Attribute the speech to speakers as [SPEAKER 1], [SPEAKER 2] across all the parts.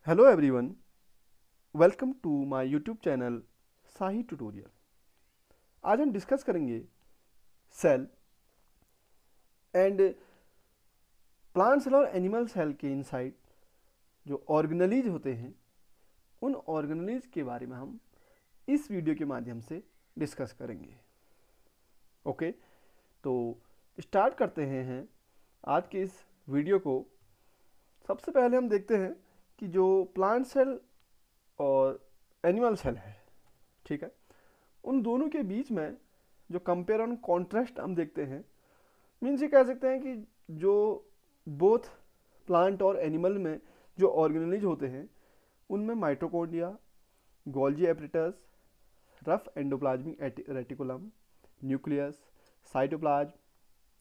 [SPEAKER 1] Hello everyone, welcome to my YouTube channel Sahi tutorial. आज हम discuss करेंगे सेल एंड प्लांट सेल और animal cell के इनसाइड जो ऑर्गेनेलीज होते हैं, उन ऑर्गेनेलीज के बारे में हम इस वीडियो के माध्यम से डिस्कस करेंगे। ओके, तो स्टार्ट करते हैं आज के इस वीडियो को। सबसे पहले हम देखते हैं कि जो प्लांट सेल और एनिमल सेल है, ठीक है, उन दोनों के बीच में जो कंपेयर ऑन कॉन्ट्रास्ट हम देखते हैं। मीन्स ये कह सकते हैं कि जो बोथ प्लांट और एनिमल में जो ऑर्गेनेलिज होते हैं, उनमें mitochondria, Golgi apparatus, rough endoplasmic reticulum, nucleus, cytoplasm,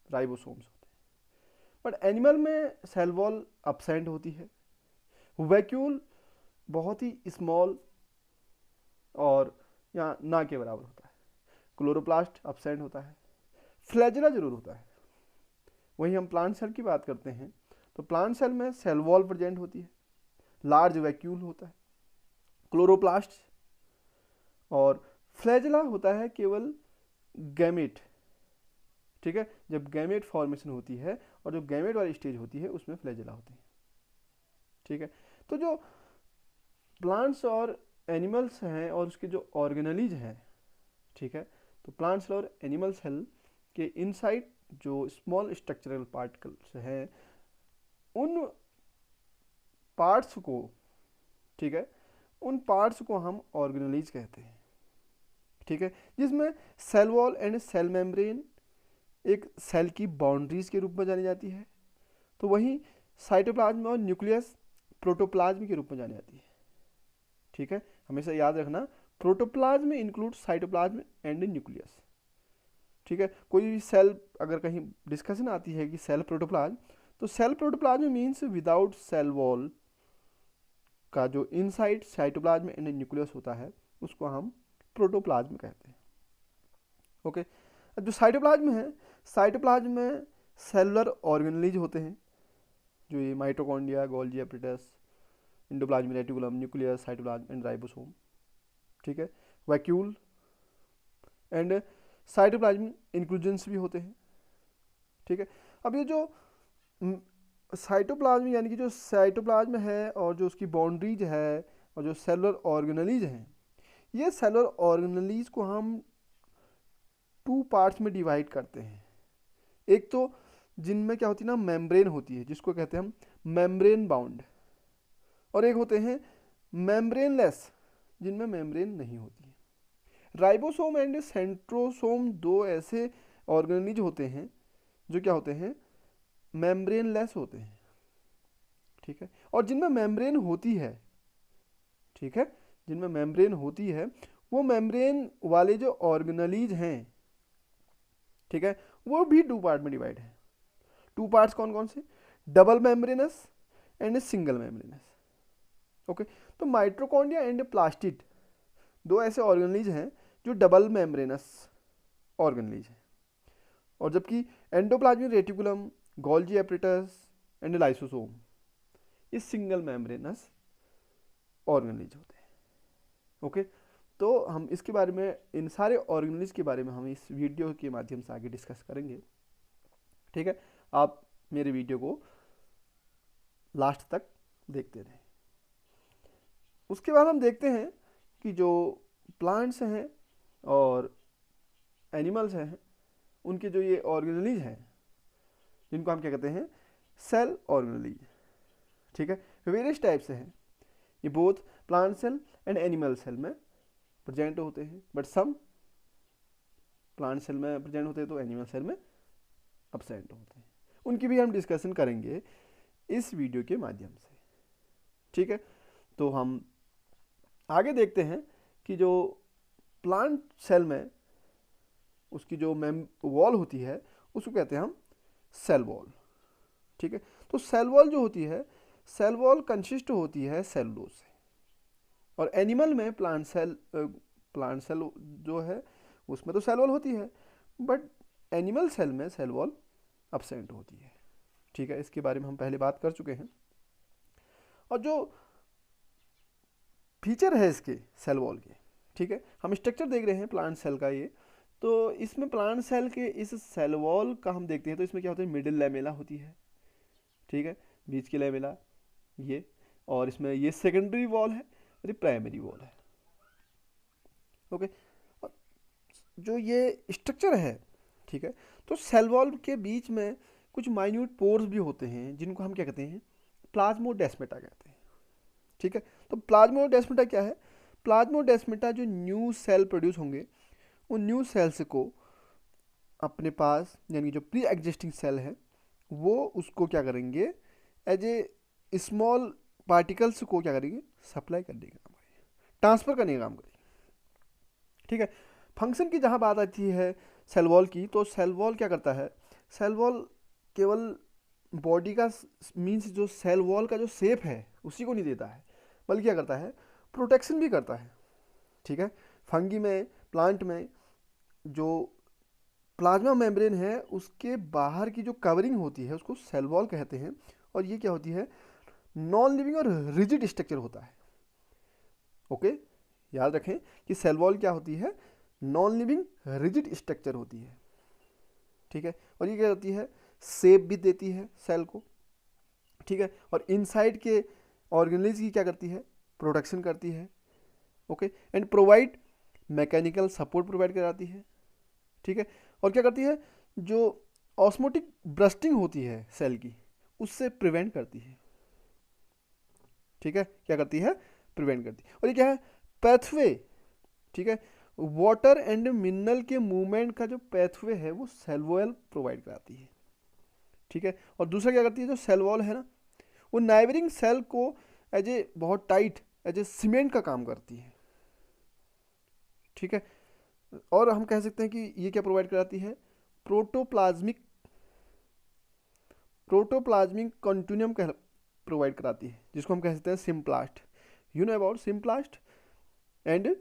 [SPEAKER 1] ribosomes होते हैं। बट एनिमल में सेल वॉल अपसेंट होती है, वैक्यूल बहुत ही स्मॉल और यहाँ ना के बराबर होता है, क्लोरोप्लास्ट अपसेंट होता है, फ्लैजिला जरूर होता है। वहीं हम प्लांट सेल की बात करते हैं तो प्लांट सेल में सेल वॉल प्रेजेंट होती है, लार्ज वैक्यूल होता है, क्लोरोप्लास्ट, और फ्लैजिला होता है केवल गैमेट। ठीक है, जब गैमेट फॉर्मेशन होती है और जो गैमेट वाली स्टेज होती है उसमें फ्लैजिला होती है। ठीक है, तो जो प्लांट्स और एनिमल्स हैं और उसके जो ऑर्गेनेलीज हैं, ठीक है, तो प्लांट सेल और एनिमल सेल के इनसाइड जो स्मॉल स्ट्रक्चरल पार्टिकल्स हैं, उन पार्ट्स को, ठीक है, उन पार्ट्स को हम ऑर्गेनेलीज कहते हैं। ठीक है, जिसमें cell wall and cell membrane एक सेल की बाउंड्रीज के रूप में जानी जाती है, तो वहीं साइटोप्लाज्म और न्यूक्लियस प्रोटोप्लाज्म के रूप में जानी जाती है। ठीक है, हमेशा याद रखना, protoplasm include cytoplasm and nucleus. ठीक है, कोई भी सेल अगर कहीं डिस्कशन आती है कि सेल प्रोटोप्लाज्म, तो cell protoplasm means without cell wall का जो इनसाइड साइटोप्लाज्म एंड न्यूक्लियस होता है, उसको हम प्रोटोप्लाज्म कहते हैं। ओके, अब जो साइटोप्लाज्म है, साइटोप्लाज्म में सेलुलर ऑर्गेनेलीज होते हैं, जो ये mitochondria, Golgi apparatus, endoplasmic reticulum, nucleus, cytoplasm and ribosome. ठीक है, वैक्यूल एंड साइटोप्लाज्म इंक्लूजन्स भी होते हैं। ठीक है, अब ये जो साइटोप्लाज्म यानी कि जो साइटोप्लाज्म है और जो उसकी बाउंड्रीज है और जो सेलुलर ऑर्गेनेलीज हैं, ये सेलुलर ऑर्गेनेलीज को हम टू पार्ट्स में डिवाइड करते हैं। एक तो जिनमें क्या होती है ना, मेम्ब्रेन होती है, जिसको कहते हैं हम मेम्ब्रेन बाउंड, और एक होते हैं मेम्ब्रेनलेस, जिनमें मेम्ब्रेन नहीं होती है। राइबोसोम एंड सेंट्रोसोम दो ऐसे ऑर्गेनेलीज होते हैं जो क्या होते हैं, मेम्ब्रेनलेस होते हैं। ठीक है, और जिनमें मेम्ब्रेन होती है, ठीक है, जिनमें मेम्ब्रेन होती है, वो मेम्ब्रेन वाले जो ऑर्गेनेलीज हैं, ठीक है, वो भी टू पार्ट में डिवाइड है। टू पार्ट्स कौन कौन से, double membranous and single membranes. Okay, तो माइटोकॉन्ड्रिया एंड प्लास्टिड दो ऐसे ऑर्गेनेलीज हैं जो डबल मेम्ब्रेनस ऑर्गेनेलीज हैं, और जबकि endoplasmic reticulum, Golgi apparatus and lysosome ये सिंगल मेम्ब्रेनस ऑर्गेनेलीज होते हैं। ओके, तो हम इसके बारे में, इन सारे ऑर्गेनेलीज के बारे में हम इस वीडियो के माध्यम से आगे डिस्कस करेंगे। ठीक है, आप मेरे वीडियो को लास्ट तक देखते रहें। उसके बाद हम देखते हैं कि जो प्लांट्स हैं और एनिमल्स हैं, उनके जो ये ऑर्गेनेलीज हैं, जिनको हम क्या कहते हैं, सेल ऑर्गेनेलीज। ठीक है, वेरियस टाइप से हैं, ये both plant cell and animal cell में प्रेजेंट होते हैं, बट सम प्लांट सेल में प्रेजेंट होते हैं तो एनिमल सेल में एब्सेंट होते हैं। उनकी भी हम डिस्कशन करेंगे इस वीडियो के माध्यम से। ठीक है, तो हम आगे देखते हैं कि जो प्लांट सेल में उसकी जो वॉल होती है, उसको कहते हैं हम सेल वॉल। ठीक है, तो सेल वॉल जो होती है, सेल वॉल कंसिस्ट होती है सेलुलोज से, और एनिमल में प्लांट सेल जो है उसमें तो सेल वॉल होती है, बट एनिमल सेल में सेल वॉल एब्सेंट होती है। ठीक है, इसके बारे में हम पहले बात कर चुके हैं। और जो फीचर है इसके सेल वॉल के, ठीक है। हम स्ट्रक्चर देख रहे हैं प्लांट सेल का ये, तो इसमें प्लांट सेल के इस सेल वॉल का हम देखते हैं तो इसमें क्या होता है, मिडिल लैमेला होती है, ठीक है, बीच की लैमेला ये, और इसमें ये सेकेंडरी वॉल है और ये प्राइमरी वॉल है, ओके। और जो ये स्ट्रक्चर है, ठीक है, तो सेल वॉल के बीच में कुछ माइन्यूट पोर्स भी होते हैं जिनको हम क्या कहते हैं, प्लाज्मोडेस्माटा कहते हैं, ठीक है। तो प्लाज्मोडेस्माटा क्या है, प्लाज्मोडेस्माटा जो न्यू सेल प्रोड्यूस होंगे उन न्यू सेल्स को अपने पास, यानी कि जो प्री एग्जिस्टिंग सेल है वो उसको क्या करेंगे, एज ए स्मॉल पार्टिकल्स को क्या करेंगे, सप्लाई करने का काम करेंगे, ट्रांसफ़र करने का काम करेंगे, ठीक है। फंक्शन की जहाँ बात आती है सेल वॉल की, तो सेल वॉल क्या करता है, सेल वॉल केवल बॉडी का मीन्स जो सेल वॉल का जो शेप है उसी को नहीं देता है, बल्कि क्या करता है, प्रोटेक्शन भी करता है, ठीक है। फंगी में, प्लांट में जो प्लाज्मा मेम्ब्रेन है उसके बाहर की जो कवरिंग होती है उसको सेल वॉल कहते हैं, और ये क्या होती है, नॉन लिविंग और रिजिड स्ट्रक्चर होता है, ओके। याद रखें कि सेल वॉल क्या होती है, नॉन लिविंग रिजिड स्ट्रक्चर होती है, ठीक है। और ये क्या होती है, शेप भी देती है सेल को, ठीक है। और इनसाइड के ऑर्गेनेल्स की क्या करती है, प्रोटेक्शन करती है, okay. And provide mechanical support provide कराती है, ठीक है। और क्या करती है, जो ऑस्मोटिक ब्रस्टिंग होती है सेल की उससे प्रिवेंट करती है, ठीक है, क्या करती है, प्रिवेंट करती है। और ये क्या है, पैथवे, ठीक है, वाटर एंड मिनरल के मूवमेंट का जो पैथवे है वो सेल वॉल प्रोवाइड कराती है, ठीक है। और दूसरा क्या करती है, जो सेल वॉल है ना वो नाइबरिंग सेल को एज ए बहुत टाइट एज ए सीमेंट का काम करती है, ठीक है। और हम कह सकते हैं कि ये क्या प्रोवाइड कराती है, प्रोटोप्लाज्मिक प्रोटोप्लाज्मिक कंटिन्यूम प्रोवाइड कराती है, जिसको हम कह सकते हैं symplast, you know about symplast and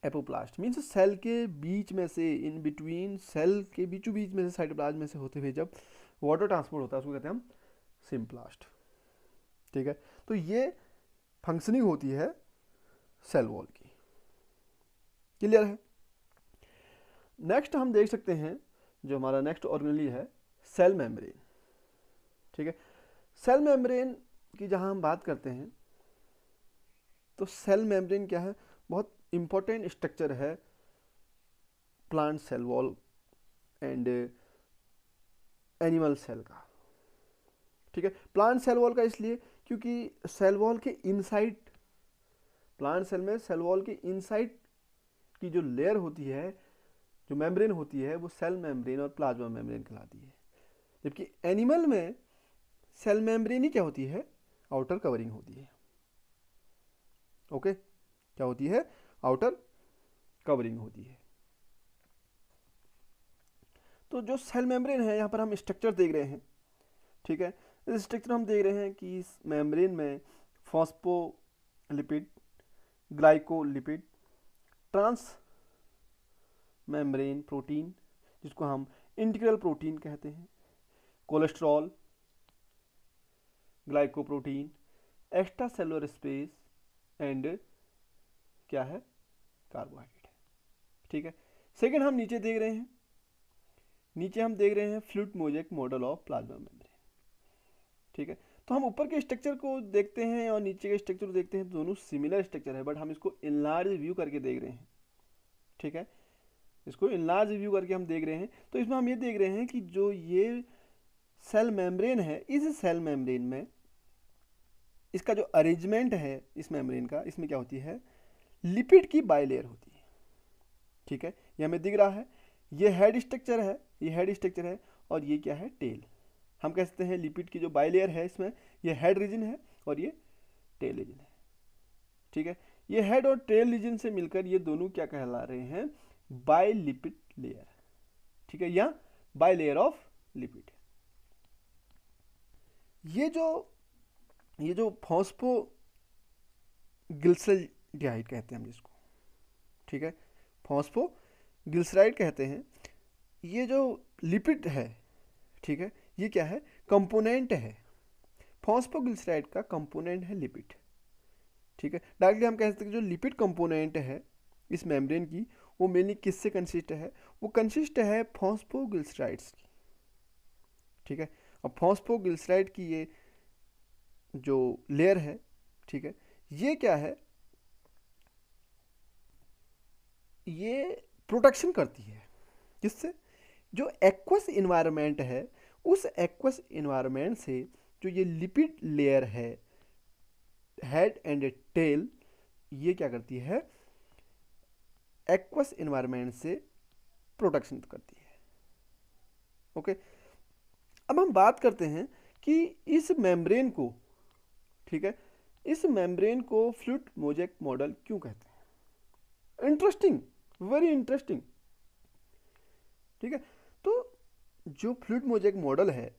[SPEAKER 1] apoplast, means cell के बीच में से, इन बिटवीन सेल के बीचों बीच में से, साइटोप्लाज्म में से होते हुए जब वाटर ट्रांसपोर्ट होता है उसको कहते हैं हम सिम्प्लास्ट, ठीक है। तो ये फंक्शनिंग होती है सेल वॉल की, क्लियर है। नेक्स्ट हम देख सकते हैं जो हमारा नेक्स्ट ऑर्गेनेली है सेल मेम्ब्रेन, ठीक है। सेल मेम्ब्रेन की जहां हम बात करते हैं तो सेल मेम्ब्रेन क्या है, बहुत इंपॉर्टेंट स्ट्रक्चर है plant cell wall and animal cell का, ठीक है। प्लांट सेल वॉल का इसलिए क्योंकि सेल वॉल के इनसाइड, प्लांट सेल में सेल वॉल के इनसाइड की जो लेयर होती है, जो मेम्ब्रेन होती है वो सेल मेम्ब्रेन और प्लाज्मा मेम्ब्रेन कहलाती है, जबकि एनिमल में सेल मेम्ब्रेन ही क्या होती है, आउटर कवरिंग होती है, ओके। क्या होती है, आउटर कवरिंग होती है। तो जो सेल मेम्ब्रेन है यहाँ पर हम स्ट्रक्चर देख रहे हैं, ठीक है। इस स्ट्रक्चर हम देख रहे हैं कि इस मेम्ब्रेन में phospholipid, glycolipid, trans membrane protein जिसको हम इंटीग्रल प्रोटीन कहते हैं, cholesterol, glycoprotein, extra cellular space and क्या है, कार्बोहाइड्रेट है, ठीक है। सेकेंड हम नीचे देख रहे हैं, नीचे हम देख रहे हैं fluid mosaic model of plasma membrane, ठीक है। तो हम ऊपर के स्ट्रक्चर को देखते हैं और नीचे के स्ट्रक्चर को देखते हैं, दोनों सिमिलर स्ट्रक्चर है, बट हम इसको इनलार्ज व्यू करके देख रहे हैं, ठीक है। इसको इनलार्ज व्यू करके हम देख रहे हैं, तो इसमें हम ये देख रहे हैं कि जो ये सेल मेम्ब्रेन है, इस सेल मेम्ब्रेन में इसका जो अरेंजमेंट है इस मेम्ब्रेन का, इसमें क्या होती है, लिपिड की बाइलेयर होती है, ठीक है। ये हमें दिख रहा है, ये हेड स्ट्रक्चर है, ये हेड स्ट्रक्चर है, और ये क्या है, टेल। हम कह सकते हैं लिपिड की जो बाइलेयर है इसमें, ये हेड रीजन है और ये टेल रीजन है, ठीक है। ये हेड और टेल रीजन से मिलकर ये दोनों क्या कहला रहे हैं, बाइलिपिड लेयर, ठीक है, या बाइलेयर ऑफ लिपिड। ये जो फॉस्फोग्लिसराइड कहते हैं हम जिसको, ठीक है, फॉस्फोग्लिसराइड कहते हैं, ये जो लिपिड है, ठीक है, ये क्या है, कंपोनेंट है, फॉस्फोग्लिसराइड का कंपोनेंट है लिपिड, ठीक है। डायरेक्टली हम कह सकते हैं कि जो लिपिड कंपोनेंट है इस मेम्ब्रेन की वो मेनली किससे कंसिस्ट है, वो कंसिस्ट है फॉस्फोग्लिसराइड्स की, ठीक है। अब फॉस्फोग्लिसराइड की ये जो लेयर है, ठीक है, ये क्या है, ये प्रोटेक्शन करती है किससे, जो एक्वस इन्वायरमेंट है उस एक्वस इन्वायरमेंट से जो ये लिपिड लेयर है हेड एंड टेल, ये क्या करती है, एक्वस इन्वायरमेंट से प्रोटेक्शन करती है। ओके, अब हम बात करते हैं कि इस मेम्ब्रेन को, ठीक है, इस मेम्ब्रेन को फ्लूइड मोज़ेक मॉडल क्यों कहते हैं। इंटरेस्टिंग, वेरी इंटरेस्टिंग, ठीक है। तो जो फ्लूइड मोज़ेक मॉडल है,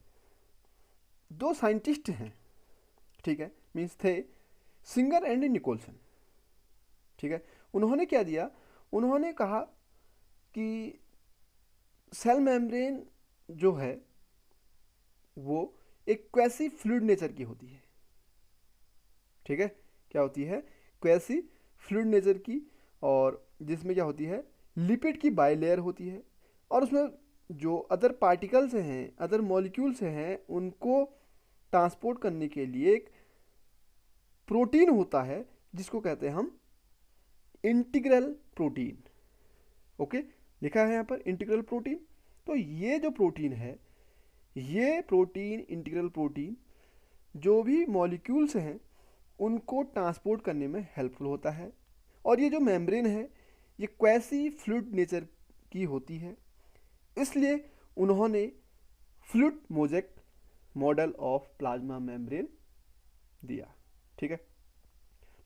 [SPEAKER 1] दो साइंटिस्ट हैं, ठीक है, मीन्स थे सिंगर एंड निकोलसन, ठीक है। उन्होंने क्या दिया, उन्होंने कहा कि सेल मेम्ब्रेन जो है वो एक क्वैसी फ्लूइड नेचर की होती है, ठीक है, क्या होती है, क्वैसी फ्लूइड नेचर की, और जिसमें क्या होती है, लिपिड की बाइलेयर होती है, और उसमें जो अदर पार्टिकल्स हैं, अदर मॉलिक्यूल्स हैं, उनको ट्रांसपोर्ट करने के लिए एक प्रोटीन होता है जिसको कहते हैं हम इंटीग्रल प्रोटीन। ओके, लिखा है यहाँ पर इंटीग्रल प्रोटीन। तो ये जो प्रोटीन है, ये प्रोटीन, इंटीग्रल प्रोटीन, जो भी मॉलिक्यूल्स हैं उनको ट्रांसपोर्ट करने में हेल्पफुल होता है। और ये जो मेम्ब्रेन है ये क्वैसी फ्लूइड नेचर की होती है, इसलिए उन्होंने fluid mosaic model of plasma membrane दिया, ठीक है।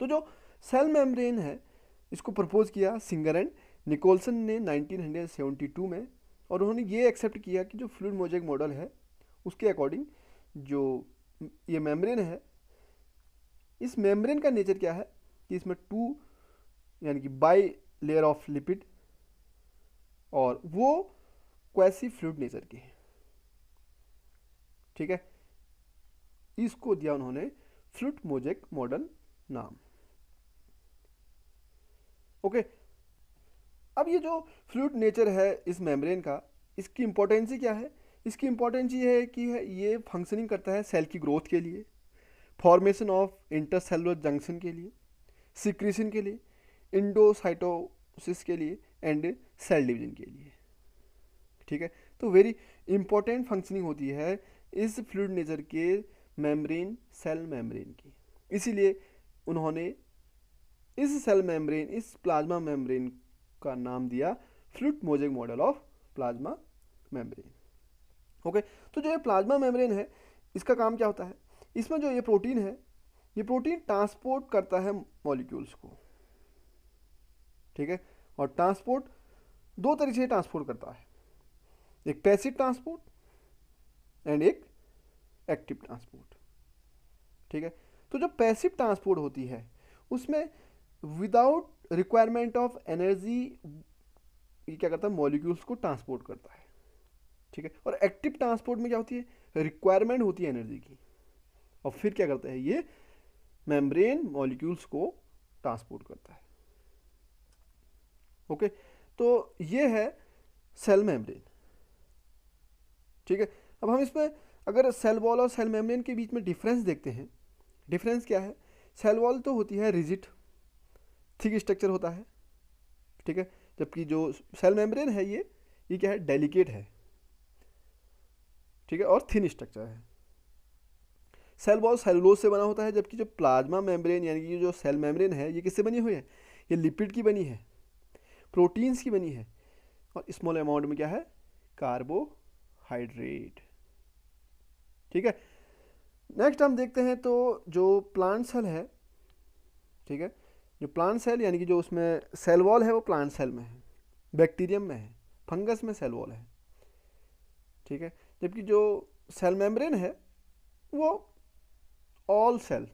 [SPEAKER 1] तो जो सेल मेम्ब्रेन है इसको प्रपोज किया सिंगर एंड निकोलसन ने 1972 में, और उन्होंने ये एक्सेप्ट किया कि जो फ्लूइड मोज़ेक मॉडल है उसके अकॉर्डिंग जो ये मेम्ब्रेन है, इस मेम्ब्रेन का नेचर क्या है कि इसमें टू यानी कि बाई लेयर ऑफ लिपिड, और वो क्वैसी फ्लूइड नेचर की है, ठीक है। इसको दिया उन्होंने फ्लूइड मोज़ेक मॉडल नाम। ओके, अब ये जो फ्लूइड नेचर है इस मेम्ब्रेन का, इसकी इंपॉर्टेंसी क्या है, इसकी इंपॉर्टेंस ये है कि ये फंक्शनिंग करता है सेल की ग्रोथ के लिए, फॉर्मेशन ऑफ इंटरसेलुलर जंक्शन के लिए, सिक्रीशन के लिए, इंडोसाइटोसिस के लिए, एंड सेल डिवीजन के लिए, ठीक है। तो वेरी इंपॉर्टेंट फंक्शनिंग होती है इस फ्लूइड नेचर के मेम्ब्रेन, सेल मेम्ब्रेन की। इसीलिए उन्होंने इस सेल मेम्ब्रेन, इस प्लाज्मा मेम्ब्रेन का नाम दिया fluid mosaic model of plasma membrane. Okay, तो जो ये प्लाज्मा मेम्ब्रेन है इसका काम क्या होता है, इसमें जो ये प्रोटीन है, ये प्रोटीन ट्रांसपोर्ट करता है मॉलिक्यूल्स को, ठीक है। और ट्रांसपोर्ट दो तरीके से ट्रांसपोर्ट करता है, एक पैसिव ट्रांसपोर्ट एंड एक एक्टिव ट्रांसपोर्ट, ठीक है। तो जो पैसिव ट्रांसपोर्ट होती है उसमें विदाउट रिक्वायरमेंट ऑफ एनर्जी ये क्या करता है, मॉलिक्यूल्स को ट्रांसपोर्ट करता है, ठीक है। और एक्टिव ट्रांसपोर्ट में क्या होती है, रिक्वायरमेंट होती है एनर्जी की, और फिर क्या करता है, ये मेम्ब्रेन मॉलिक्यूल्स को ट्रांसपोर्ट करता है। ओके, तो ये है सेल मेम्ब्रेन, ठीक है। अब हम इसमें अगर सेल वॉल और सेल मेम्ब्रेन के बीच में डिफरेंस देखते हैं, डिफरेंस क्या है, सेल वॉल तो होती है रिजिड थिक स्ट्रक्चर होता है, ठीक है, जबकि जो सेल मेम्ब्रेन है ये क्या है, डेलिकेट है, ठीक है, और थिन स्ट्रक्चर है। सेल वॉल सेलुलोज से बना होता है, जबकि जो प्लाज्मा मेम्ब्रेन यानी कि जो सेल मेम्ब्रेन है ये किससे बनी हुई है, ये लिपिड की बनी है, प्रोटीन्स की बनी है, और स्मॉल अमाउंट में क्या है, कार्बोहाइड्रेट, ठीक है। नेक्स्ट हम देखते हैं तो जो प्लांट सेल है, ठीक है, जो प्लांट सेल यानी कि जो उसमें सेल वॉल है वो प्लांट सेल में है, बैक्टीरियम में है, फंगस में सेल वॉल है, ठीक है, जबकि जो सेल मेम्ब्रेन है वो ऑल सेल,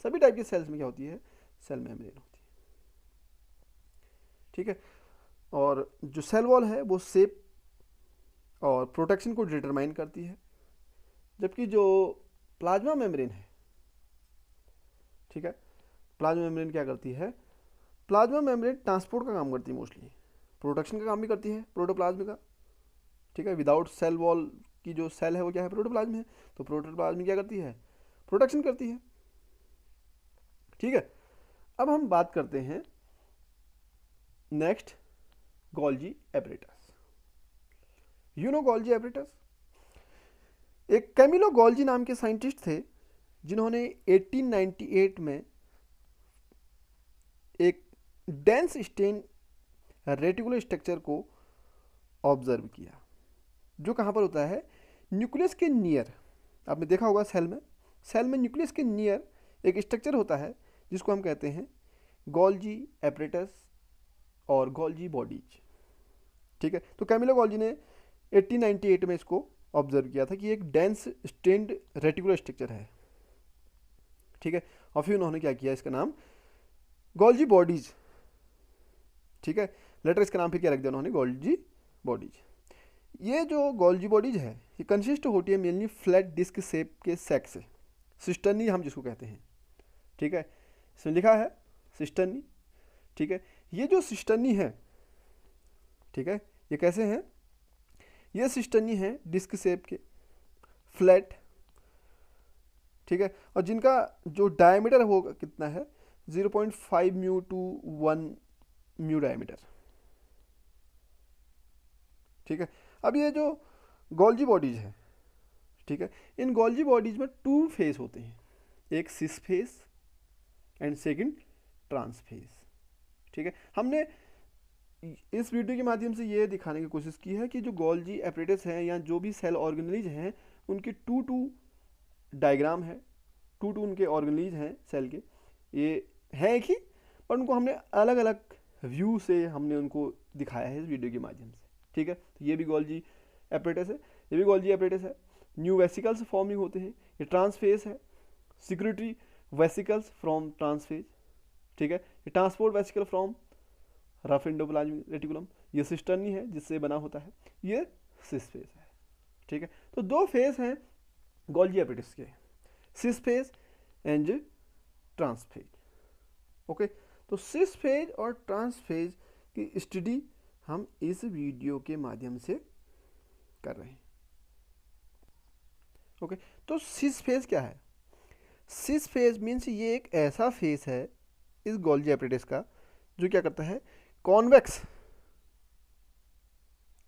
[SPEAKER 1] सभी टाइप के सेल्स में क्या होती है, सेल मेम्ब्रेन होती है, ठीक है। और जो सेल वॉल है वो शेप और प्रोटेक्शन को डिटरमाइन करती है, जबकि जो प्लाज्मा मेम्ब्रेन है, ठीक है, प्लाज्मा मेम्ब्रेन क्या करती है, प्लाज्मा मेम्ब्रेन ट्रांसपोर्ट का काम करती है, मोस्टली प्रोटेक्शन का काम भी करती है प्रोटोप्लाज्म का, ठीक है। विदाउट सेल वॉल की जो सेल है वो क्या है, प्रोटोप्लाज्म है, तो प्रोटोप्लाज्म क्या करती है, प्रोटेक्शन करती है, ठीक है। अब हम बात करते हैं next, Golgi apparatus. You know Golgi apparatus? एक कैमिलो गोल्जी नाम के साइंटिस्ट थे जिन्होंने 1898 में एक डेंस स्टेन रेटिकुलर स्ट्रक्चर को ऑब्जर्व किया, जो कहाँ पर होता है, न्यूक्लियस के नियर। आपने देखा होगा सेल में न्यूक्लियस के नियर एक स्ट्रक्चर होता है जिसको हम कहते हैं गोल्जी एपरेटस और गोल्जी बॉडीज, ठीक है। तो कैमिलो गोल्जी ने 1898 में इसको ऑब्जर्व किया था कि एक डेंस स्टेन्ड रेटिकुलर स्ट्रक्चर है, ठीक है। और फिर उन्होंने क्या किया, इसका नाम गोल्जी बॉडीज, ठीक है, लेटर इसका नाम फिर क्या रख दिया उन्होंने, गोल्जी बॉडीज। ये जो गोल्जी बॉडीज है ये कंसिस्ट होती है मेनली फ्लैट डिस्क शेप के सैक से, सिस्टर्नी हम जिसको कहते हैं, ठीक है। इसमें लिखा है सिस्टर्नी, ठीक है। ये जो सिस्टर्नी है, ठीक है, ये कैसे हैं, ये सिस्टर्नी है डिस्क शेप के, फ्लैट, ठीक है, और जिनका जो डायमीटर होगा कितना है, 0.5 म्यू टू 1 म्यू डायमीटर, ठीक है। अब ये जो गोल्जी बॉडीज है, ठीक है, इन गोल्जी बॉडीज में 2 फेस होते हैं, एक cis face and second trans face, ठीक है। हमने इस वीडियो के माध्यम से ये दिखाने की कोशिश की है कि जो गोल्जी एपरेटस हैं या जो भी सेल ऑर्गेनेलिज हैं उनके 2 डायग्राम है, 2 उनके ऑर्गेनेलिज हैं सेल के, ये है एक ही, पर उनको हमने अलग अलग व्यू से हमने उनको दिखाया है इस वीडियो के माध्यम से, ठीक है। तो ये भी गोल्जी एपरेटस है, ये भी गोल्जी एपरेटस है। न्यू वेसिकल्स फॉर्मिंग होते हैं, ये ट्रांसफेज है, सिक्योरिटी वेसिकल्स फ्रॉम ट्रांसफेज, ठीक है। ये transport vesicle from rough endoplasmic reticulum, ये सिस्टर्नी है जिससे बना होता है, ये सिस फेस है, ठीक है। तो 2 फेस हैं गोल्जी एपरेटस के, cis phase and trans phase, okay. तो सिस फेज और ट्रांस फेज की स्टडी हम इस वीडियो के माध्यम से कर रहे हैं, ओके। तो सिस फेज क्या है, सिस फेज मीन्स ये एक ऐसा फेस है इस गोल्जी एपरेटस का जो क्या करता है, कॉन्वेक्स,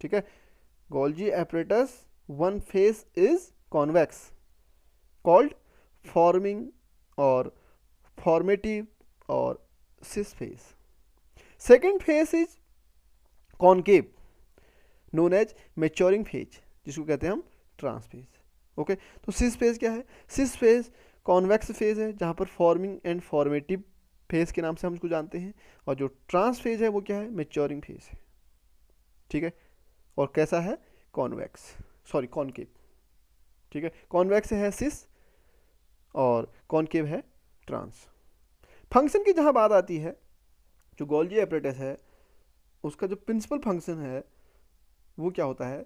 [SPEAKER 1] ठीक है। Golgi apparatus one face is convex called forming और फॉर्मेटिव और cis face. Second face is concave known as maturing phase, जिसको कहते हैं हम ट्रांस फेज, ओके। तो सिस फेज क्या है, सिस फेज कॉन्वेक्स फेज है जहाँ पर फॉर्मिंग एंड फॉर्मेटिव फेज के नाम से हम इसको जानते हैं, और जो ट्रांस फेज है वो क्या है, मैच्योरिंग फेज है, ठीक है। और कैसा है, कॉन्वेक्स, सॉरी कॉनकेव, ठीक है। कॉन्वेक्स है सिस और कॉनकेव है ट्रांस। फंक्शन की जहाँ बात आती है, जो गोल्जी एपरेटस है उसका जो प्रिंसिपल फंक्शन है वो क्या होता है,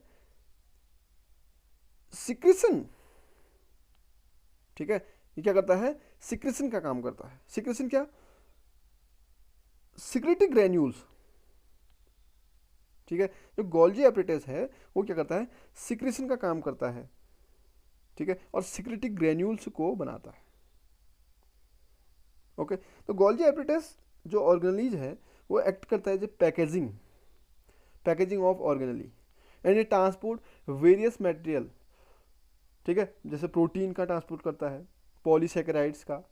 [SPEAKER 1] सिक्रेशन, ठीक है। ये क्या करता है, सिक्रेशन का काम करता है। सिक्रेशन क्या, सिक्रेटिक ग्रेन्यूल्स, ठीक है। जो गोल्जी एपरेटस है वो क्या करता है, सिक्रेशन का काम करता है, ठीक है, और सिक्रेटिक ग्रेन्यूल्स को बनाता है, ओके। तो गोल्जी एपरेटस जो ऑर्गेनेलीज है वो एक्ट करता है जो पैकेजिंग ऑफ ऑर्गेनेली एंड ये ट्रांसपोर्ट वेरियस मटेरियल, ठीक है, जैसे प्रोटीन का ट्रांसपोर्ट करता है, पॉलीसेकेराइड्स का,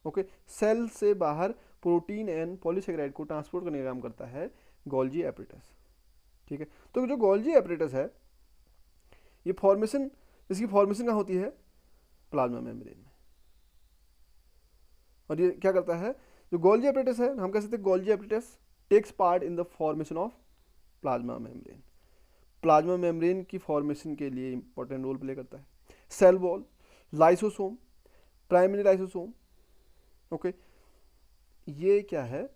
[SPEAKER 1] ओके। सेल से बाहर प्रोटीन एंड पॉलीसेकेराइड को ट्रांसपोर्ट करने का काम करता है गोल्जी एपरेटस, ठीक है। तो जो गोल्जी एपरेटस है ये फॉर्मेशन, इसकी फॉर्मेशन कहाँ होती है, प्लाज्मा मेम्ब्रेन में, और ये क्या करता है, जो गोल्जी एपरेटस है हम कह सकते हैं Golgi apparatus takes part in the formation of plasma membrane, plasma membrane की फॉर्मेशन के लिए इंपॉर्टेंट रोल प्ले करता है। Cell wall, lysosome, primary lysosome, okay. ये क्या है,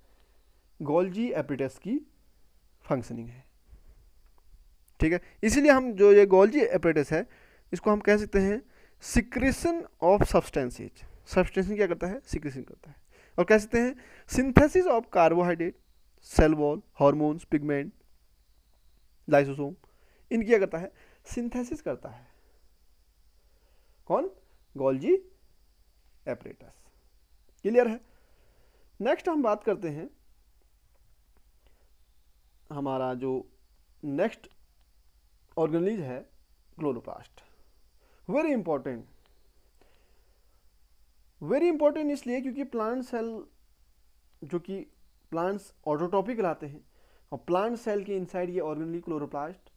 [SPEAKER 1] गोल्जी एपरेटस की फंक्शनिंग है, ठीक है। इसीलिए हम जो ये गोल्जी एपरेटस है इसको हम कह सकते हैं सिक्रेशन ऑफ सब्सटेंसेज। सब्सटेंस क्या करता है, सिक्रेशन करता है। और कह सकते हैं synthesis of carbohydrate, cell wall, hormones, pigment, lysosome, इनकी क्या करता है, सिंथेसिस करता है। कौन, गोल्जी एपरेटस। क्लियर है। नेक्स्ट हम बात करते हैं, हमारा जो नेक्स्ट ऑर्गेनेलिज है chloroplast. Very important, very important इसलिए क्योंकि प्लांट सेल, जो कि प्लांट्स ऑटोट्रॉपिक कहलाते हैं, और प्लांट सेल के इनसाइड ये ऑर्गेनेलिज क्लोरोप्लास्ट,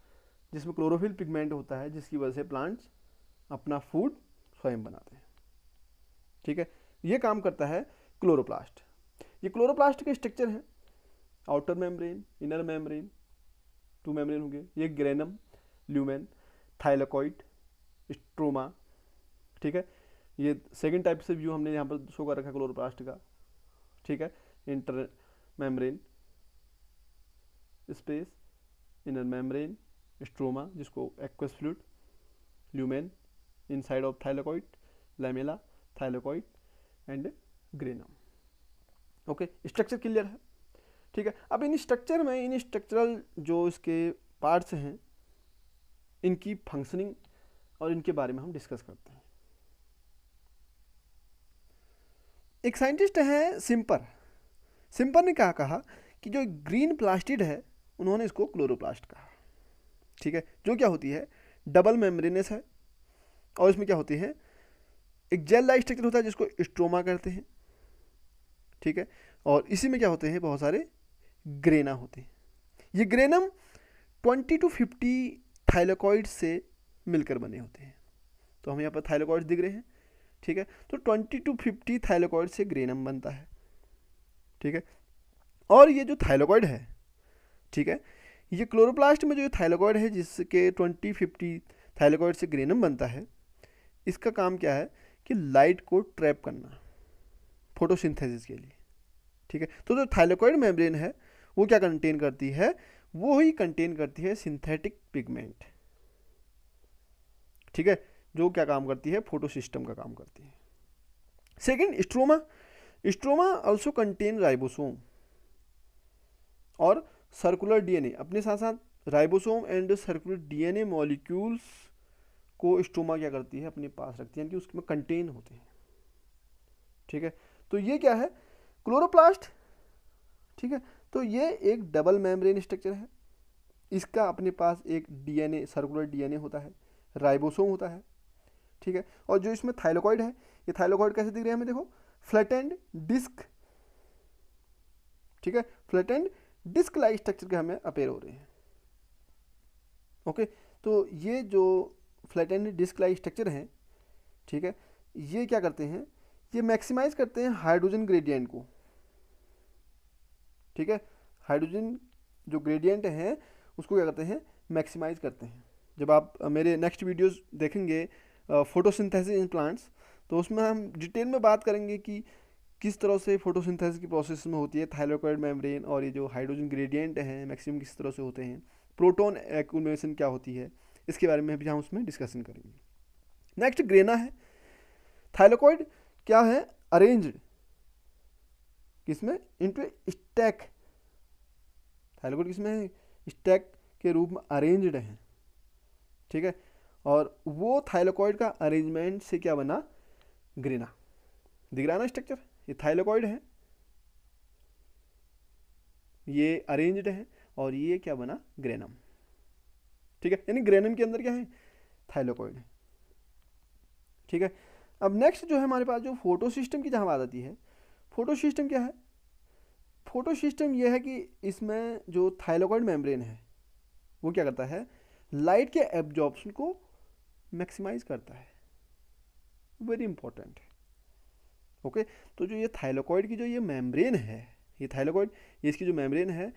[SPEAKER 1] जिसमें क्लोरोफिल पिगमेंट होता है, जिसकी वजह से प्लांट्स अपना फूड स्वयं बनाते हैं। ठीक है, ये काम करता है क्लोरोप्लास्ट। ये क्लोरोप्लास्ट के स्ट्रक्चर है, outer membrane, inner membrane, two membrane हो गए, ये ग्रेनम, ल्यूमेन, थाइलेकॉइड, स्ट्रोमा। ठीक है, ये सेकंड टाइप से व्यू हमने यहाँ पर शो कर रखा क्लोरोप्लास्ट का। ठीक है, inter membrane space, inner membrane, stroma जिसको aqueous fluid, lumen, inside of thylakoid, lamella, thylakoid and granum. Okay, structure clear है। ठीक है, अब इन स्ट्रक्चर में, इन स्ट्रक्चरल जो इसके पार्ट्स हैं, इनकी फंक्शनिंग और इनके बारे में हम डिस्कस करते हैं। एक साइंटिस्ट है सिम्पर, सिम्पर ने क्या कहा कि जो ग्रीन प्लास्टिड है, उन्होंने इसको क्लोरोप्लास्ट कहा। ठीक है, जो क्या होती है, डबल मेम्ब्रेनस है, और इसमें क्या होती है, एक जेल लाइक स्ट्रक्चर होता है जिसको स्ट्रोमा कहते हैं। ठीक है, और इसी में क्या होते हैं, बहुत सारे ग्रेना होते हैं। ये ग्रेनम 20 to 50 थाइलेकॉइड से मिलकर बने होते हैं। तो हम यहाँ पर थाइलेकॉइड दिख रहे हैं। ठीक है, तो 20 to 50 थाइलेकॉइड से ग्रेनम बनता है। ठीक है, और ये जो थाइलेकॉइड है, ठीक है, ये क्लोरोप्लास्ट में जो थाइलेकॉइड है, जिसके 20-50 थाइलेकॉइड से ग्रेनम बनता है, इसका काम क्या है कि लाइट को ट्रैप करना फोटोसिंथेसिस के लिए। ठीक है, तो जो थाइलेकॉइड मेम्ब्रेन है वो क्या कंटेन करती है, वो ही कंटेन करती है सिंथेटिक पिगमेंट। ठीक है, जो क्या काम करती है, फोटो सिस्टम का काम करती है। Second, stroma, stroma also contain ribosome और सर्कुलर डीएनए। अपने साथ साथ ribosome and circular DNA molecules को स्ट्रोमा क्या करती है, अपने पास रखती है, यानी कि उसमें कंटेन होते हैं। ठीक है, तो ये क्या है, क्लोरोप्लास्ट। ठीक है, तो ये एक डबल मेम्ब्रेन स्ट्रक्चर है, इसका अपने पास एक डीएनए, सर्कुलर डीएनए होता है, राइबोसोम होता है। ठीक है, और जो इसमें थाइलेकॉइड है, ये थाइलेकॉइड कैसे दिख रहे हैं हमें, देखो, फ्लैटेंड डिस्क। ठीक है, फ्लैटेंड डिस्क लाइक स्ट्रक्चर के हमें अपेयर हो रहे हैं। ओके, तो ये जो फ्लैटेंड डिस्क लाइक स्ट्रक्चर हैं, ठीक है, ये क्या करते हैं, ये मैक्सिमाइज करते हैं हाइड्रोजन ग्रेडियंट को। ठीक है, हाइड्रोजन जो ग्रेडियंट है उसको क्या करते हैं, मैक्सिमाइज करते हैं। जब आप मेरे नेक्स्ट वीडियोस देखेंगे फोटोसिंथेसिस इन प्लांट्स, तो उसमें हम डिटेल में बात करेंगे कि किस तरह से फोटोसिंथेसिस की प्रोसेस में होती है, थाइलेकॉइड मेम्ब्रेन और ये जो हाइड्रोजन ग्रेडियंट हैं मैक्सिमम किस तरह से होते हैं, प्रोटॉन एक्यूमुलेशन क्या होती है, इसके बारे में भी हम उसमें डिस्कशन करेंगे। नेक्स्ट ग्रेना है। थाइलेकॉइड क्या है, अरेंज्ड किसमें, इनटू स्टैक। थाइलेकॉइड किसमें है, स्टैक के रूप में अरेंज्ड है। ठीक है, और वो थाइलेकॉइड का अरेंजमेंट से क्या बना, ग्रेना। दिख रहा है ना स्ट्रक्चर, ये थाइलेकॉइड है, ये अरेंज्ड है, और ये क्या बना, ग्रेनम। ठीक है, यानी ग्रेनम के अंदर क्या है, थाइलेकॉइड है। ठीक है, अब नेक्स्ट जो है हमारे पास जो फोटो सिस्टम की जहाँ बात आती है, फोटो सिस्टम क्या है, फोटो सिस्टम ये है कि इसमें जो थाइलेकॉइड मेम्ब्रेन है वो क्या करता है, लाइट के एब्जॉर्प्शन को मैक्सिमाइज करता है। वेरी इंपॉर्टेंट है। ओके, तो जो ये थाइलेकॉइड की जो ये मेम्ब्रेन है, ये थाइलेकॉइड, ये इसकी जो मेम्ब्रेन है,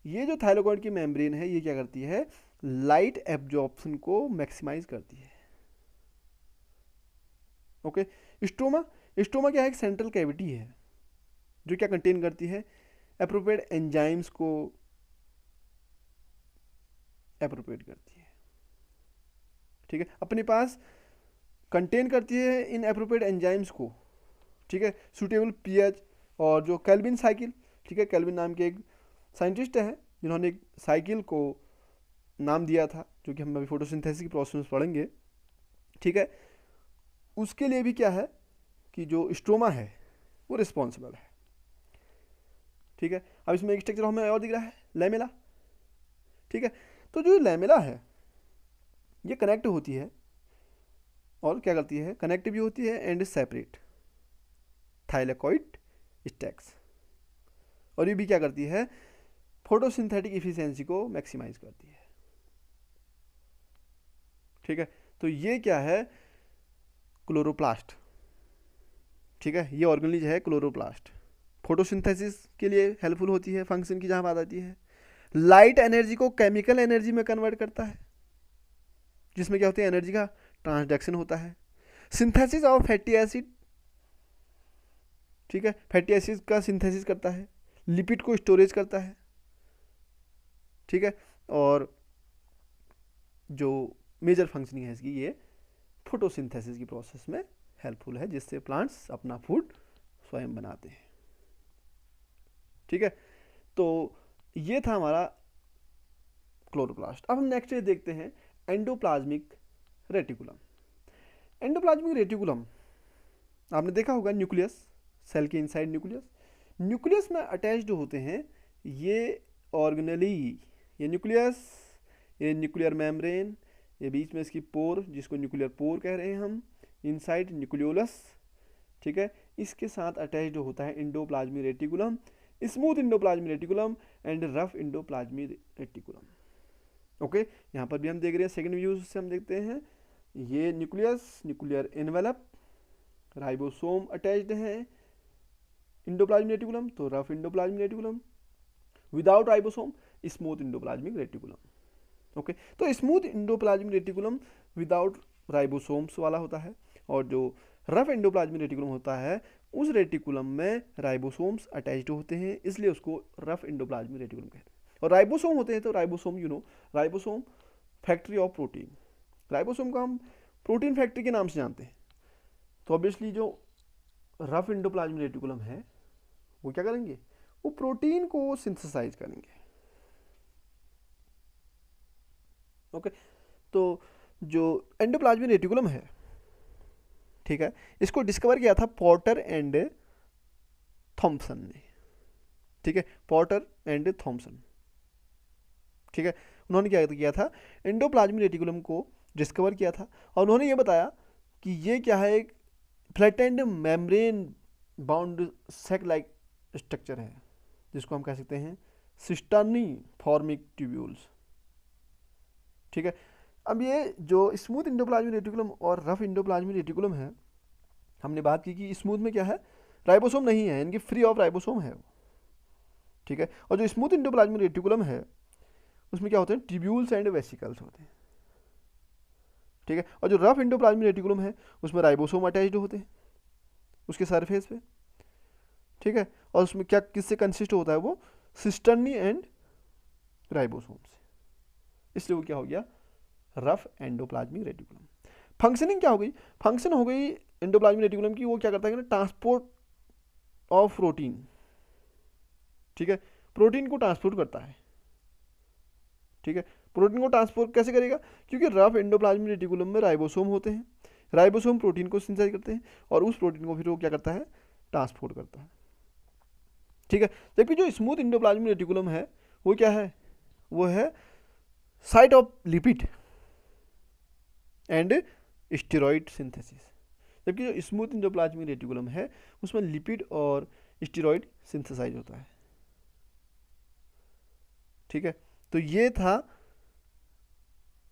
[SPEAKER 1] ये जो थाइलेकॉइड की मेम्ब्रेन है, ये क्या करती है, लाइट एब्जॉर्प्शन को मैक्सिमाइज करती है। ओके, स्ट्रोमा, स्ट्रोमा क्या है, एक सेंट्रल कैविटी है जो क्या कंटेन करती है, एप्रोप्रिएट एंजाइम्स को एप्रोप्रिएट करती है। ठीक है, अपने पास कंटेन करती है इन एप्रोप्रिएट एंजाइम्स को। ठीक है, सूटेबल पीएच, और जो केल्विन साइकिल, ठीक है, केल्विन नाम के एक साइंटिस्ट है जिन्होंने एक साइकिल को नाम दिया था, जो कि हम अभी फोटोसिंथेसिस की प्रोसेस में पढ़ेंगे, ठीक है, उसके लिए भी क्या है कि जो स्ट्रोमा है वो रिस्पॉन्सिबल है, ठीक है। अब इसमें एक स्ट्रक्चर हमें और दिख रहा है, लैमेला, ठीक है। तो जो लैमेला है ये कनेक्ट होती है और क्या करती है, कनेक्ट भी होती है एंड सेपरेट थाइलेकॉइड स्टैक्स, और ये भी क्या करती है, फोटोसिंथेटिक इफिशियंसी को मैक्सिमाइज करती है, ठीक है। तो ये क्या है, क्लोरोप्लास्ट, ठीक है, ये ऑर्गेनिज है क्लोरोप्लास्ट, फोटोसिंथेसिस के लिए हेल्पफुल होती है, फंक्शन की जहां बात आती है। लाइट एनर्जी को केमिकल एनर्जी में कन्वर्ट करता है, जिसमें क्या होता है, एनर्जी का ट्रांसडक्शन होता है। सिंथेसिस ऑफ फैटी एसिड, ठीक है, फैटी एसिड का सिंथेसिस करता है, लिपिड को स्टोरेज करता है, ठीक है। और जो मेजर फंक्शनिंग है इसकी, ये फोटोसिंथेसिस की प्रोसेस में हेल्पफुल है, जिससे प्लांट्स अपना फूड स्वयं बनाते हैं, ठीक है। तो ये था हमारा क्लोरोप्लास्ट। अब हम नेक्स्ट देखते हैं एंडोप्लाज्मिक रेटिकुलम। एंडोप्लाज्मिक रेटिकुलम आपने देखा होगा, न्यूक्लियस, सेल के इनसाइड न्यूक्लियस, न्यूक्लियस में अटैच्ड होते हैं ये ऑर्गेनेली, ये न्यूक्लियस, ये न्यूक्लियर मेम्ब्रेन, ये बीच में इसकी पोर जिसको न्यूक्लियर पोर कह रहे हैं हम, इनसाइड न्यूक्लियोलस, ठीक है, इसके साथ अटैच्ड होता है endoplasmic reticulum, smooth endoplasmic reticulum and rough endoplasmic reticulum. Okay, यहाँ पर भी हम देख रहे हैं, सेकंड व्यू से हम देखते हैं, ये nucleus, nuclear envelope, ribosome attached है एंडोप्लाज्मिक रेटिकुलम, तो rough endoplasmic reticulum, without ribosome smooth endoplasmic reticulum. Okay, तो smooth endoplasmic reticulum without ribosomes वाला होता है, और जो रफ एंडोप्लाज्मिक रेटिकुलम होता है उस रेटिकुलम में राइबोसोम्स अटैच्ड होते हैं, इसलिए उसको रफ एंडोप्लाज्मिक रेटिकुलम कहते हैं। और राइबोसोम होते हैं, तो ribosome ribosome factory of protein, ribosome को हम प्रोटीन फैक्ट्री के नाम से जानते हैं। तो ऑब्वियसली जो रफ एंडोप्लाज्मिक रेटिकुलम है वो क्या करेंगे, वो प्रोटीन को सिंथेसाइज करेंगे। ओके, तो जो एंडोप्लाज्मिक रेटिकुलम है, ठीक है, इसको डिस्कवर किया था पॉर्टर एंड थॉम्पसन ने, ठीक है, पॉर्टर एंड थॉम्पसन, ठीक है। उन्होंने क्या किया था, एंडोप्लाज्मिक रेटिकुलम को डिस्कवर किया था, और उन्होंने ये बताया कि ये क्या है, एक फ्लैटेंड मेम्ब्रेन बाउंड सेक लाइक स्ट्रक्चर है, जिसको हम कह सकते हैं सिस्टर्नी फॉर्मिक ट्यूब्यूल्स, ठीक है। अब ये जो स्मूथ एंडोप्लाज्मिक रेटिकुलम और रफ एंडोप्लाज्मिक रेटिकुलम है, हमने बात की कि स्मूथ में क्या है, राइबोसोम नहीं है, इनकी फ्री ऑफ राइबोसोम है, ठीक है। और जो स्मूथ एंडोप्लाज्मिक रेटिकुलम है उसमें क्या होते हैं, ट्यूब्यूल्स एंड वेसिकल्स होते हैं, ठीक है। और जो रफ एंडोप्लाज्मिक रेटिकुलम है उसमें राइबोसोम अटैच्ड होते हैं उसके सरफेस पे, ठीक है। और उसमें क्या किससे कंसिस्ट होता है, वो सिस्टर्नी एंड राइबोसोम से, इसलिए वो क्या हो गया, रफ एंडोप्लाज्मिक रेटिकुलम। फंक्शनिंग क्या हो गई, फंक्शन हो गई एंडोप्लाज्मिक रेटिकुलम की, वो क्या करता है ना, ट्रांसपोर्ट ऑफ प्रोटीन, ठीक है, प्रोटीन को ट्रांसपोर्ट करता है, ठीक है। प्रोटीन को ट्रांसपोर्ट कैसे करेगा, क्योंकि रफ एंडोप्लाज्मिक रेटिकुलम में राइबोसोम होते हैं, राइबोसोम प्रोटीन को सिंथेसाइज करते हैं और उस प्रोटीन को फिर वो क्या करता है, ट्रांसपोर्ट करता है, ठीक है। जबकि जो स्मूथ एंडोप्लाज्मिक रेटिकुलम है वो क्या है, वो है site of lipid and steroid synthesis. जबकि जो स्मूथ एंडोप्लाज्मिक रेटिकुलम है उसमें लिपिड और स्टेरॉइड सिंथेसाइज होता है, ठीक है। तो ये था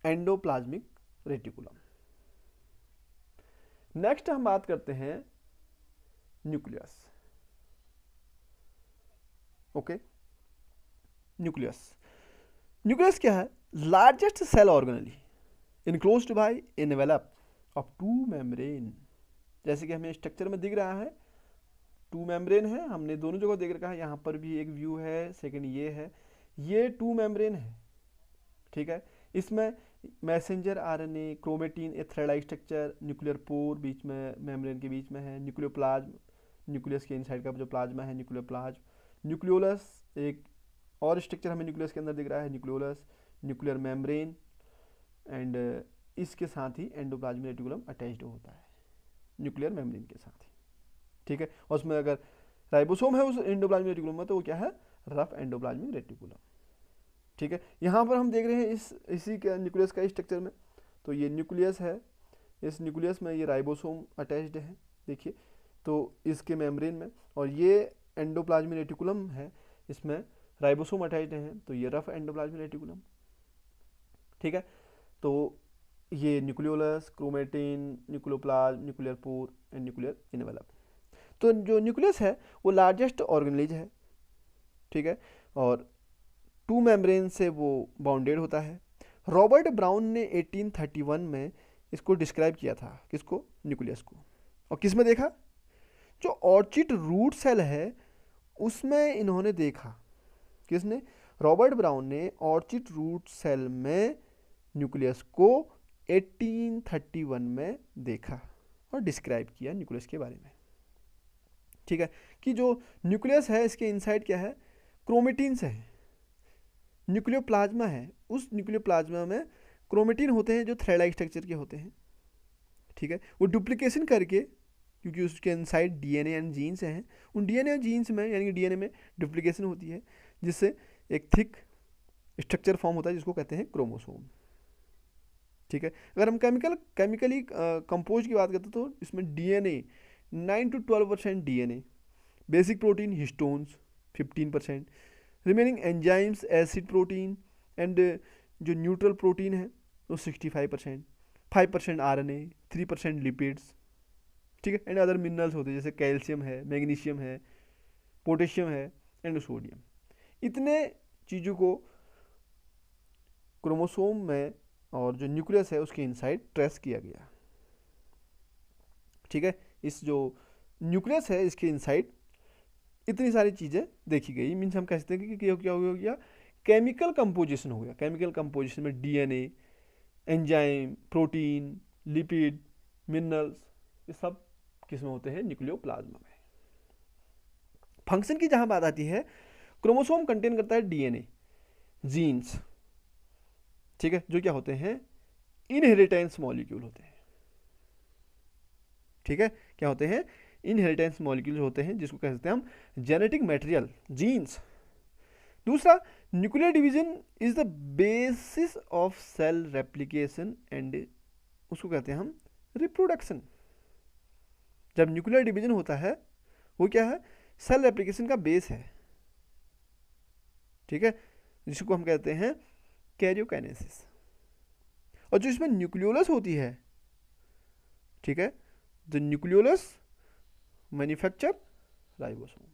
[SPEAKER 1] एंडोप्लाज्मिक रेटिकुलम। नेक्स्ट हम बात करते हैं न्यूक्लियस। ओके, न्यूक्लियस, न्यूक्लियस क्या है, largest cell organelle enclosed by envelope of two membrane, जैसे कि हमें स्ट्रक्चर में दिख रहा है, टू मेम्ब्रेन है, हमने दोनों जगह देख रखा है, यहाँ पर भी एक व्यू है, सेकंड ये है, ये टू मेम्ब्रेन है, ठीक है। इसमें messenger RNA, chromatin, a thread like structure, nuclear pore बीच में मेम्ब्रेन के बीच में है, न्यूक्लियोप्लाज्म, न्यूक्लियस के इनसाइड का जो प्लाज्मा है, न्यूक्लियर प्लाज्म। न्यूक्लियोलस, एक और स्ट्रक्चर हमें न्यूक्लियस के अंदर दिख रहा है, न्यूक्लियोलस, न्यूक्लियर मेम्ब्रेन, एंड इसके साथ ही एंडोप्लाज्मिक रेटिकुलम अटैच्ड होता है न्यूक्लियर मेम्ब्रेन के साथ ही, ठीक है। और उसमें अगर राइबोसोम है उस एंडोप्लाज्मिक रेटिकुलम में, तो वो क्या है, रफ एंडोप्लाज्मिक रेटिकुलम, ठीक है। यहाँ पर हम देख रहे हैं इसी के न्यूक्लियस का स्ट्रक्चर में, तो ये न्यूक्लियस है, इस न्यूक्लियस में ये राइबोसोम अटैच्ड है, देखिए, तो इसके मेम्ब्रेन में, और ये एंडोप्लाज्मिक रेटिकुलम है, इसमें राइबोसोम अटैच्ड हैं, तो ये रफ एंडोप्लाज्मिक रेटिकुलम, ठीक है। तो ये nucleolus, chromatin, nucleoplasm, nuclear pore and nuclear envelope. तो जो न्यूक्लियस है वो लार्जेस्ट ऑर्गेनेज है, ठीक है, और 2 मेम्ब्रेन से वो बाउंडेड होता है। रॉबर्ट ब्राउन ने 1831 में इसको डिस्क्राइब किया था, किसको, न्यूक्लियस को, और किस में देखा, जो ऑर्चिड रूट सेल है उसमें इन्होंने देखा, किसने, रॉबर्ट ब्राउन ने ऑर्चिड रूट सेल में न्यूक्लियस को 1831 में देखा और डिस्क्राइब किया न्यूक्लियस के बारे में, ठीक है, कि जो न्यूक्लियस है इसके इनसाइड क्या है, क्रोमेटिन से है, न्यूक्लियोप्लाज्मा है, उस न्यूक्लियोप्लाज्मा में क्रोमेटिन होते हैं जो थ्रेड लाइक स्ट्रक्चर के होते हैं, ठीक है। वो डुप्लीकेशन करके, क्योंकि उसके इनसाइड डीएनए एंड जीन्स हैं, उन डीएनए और जीन्स में यानी कि डीएनए में डुप्लीकेशन होती है, जिससे एक थिक स्ट्रक्चर फॉर्म होता है जिसको कहते हैं क्रोमोसोम, ठीक है। अगर हम केमिकली कंपोज की बात करते हैं तो इसमें DNA 9 to 12% DNA, basic protein histones 15%, remaining enzymes, acid protein and जो न्यूट्रल प्रोटीन है वो 65%, 5% आरएनए, 3% लिपिड्स, ठीक है, एंड अदर मिनरल्स होते हैं जैसे कैल्शियम है, मैग्नीशियम है, पोटेशियम है एंड सोडियम। इतने चीज़ों को क्रोमोसोम में और जो न्यूक्लियस है उसके इनसाइड ट्रेस किया गया, ठीक है। इस जो न्यूक्लियस है इसके इनसाइड इतनी सारी चीज़ें देखी गई, मीन्स हम कह सकते हैं कि क्या हो गया, केमिकल कंपोजिशन हो गया। केमिकल कंपोजिशन में DNA, enzyme, protein, lipid, minerals, ये सब किसमें होते हैं, न्यूक्लियोप्लाज्मा में। फंक्शन की जहां बात आती है, क्रोमोसोम कंटेन करता है डीएनए, जीन्स, ठीक है, जो क्या होते हैं, इनहेरिटेंस मॉलिक्यूल होते हैं, ठीक है, क्या होते हैं, इनहेरिटेंस मॉलिक्यूल होते हैं, जिसको कह सकते हैं हम जेनेटिक मटेरियल, जीन्स। दूसरा, nuclear division is the basis of cell replication and उसको कहते हैं हम रिप्रोडक्शन। जब न्यूक्लियर डिवीजन होता है वो क्या है, सेल रेप्लिकेशन का बेस है, ठीक है, जिसको हम कहते हैं कैरियोकाइनेसिस। और जो इसमें न्यूक्लियोलस होती है, ठीक है, द न्यूक्लियोलस मैन्युफैक्चर राइबोसोम,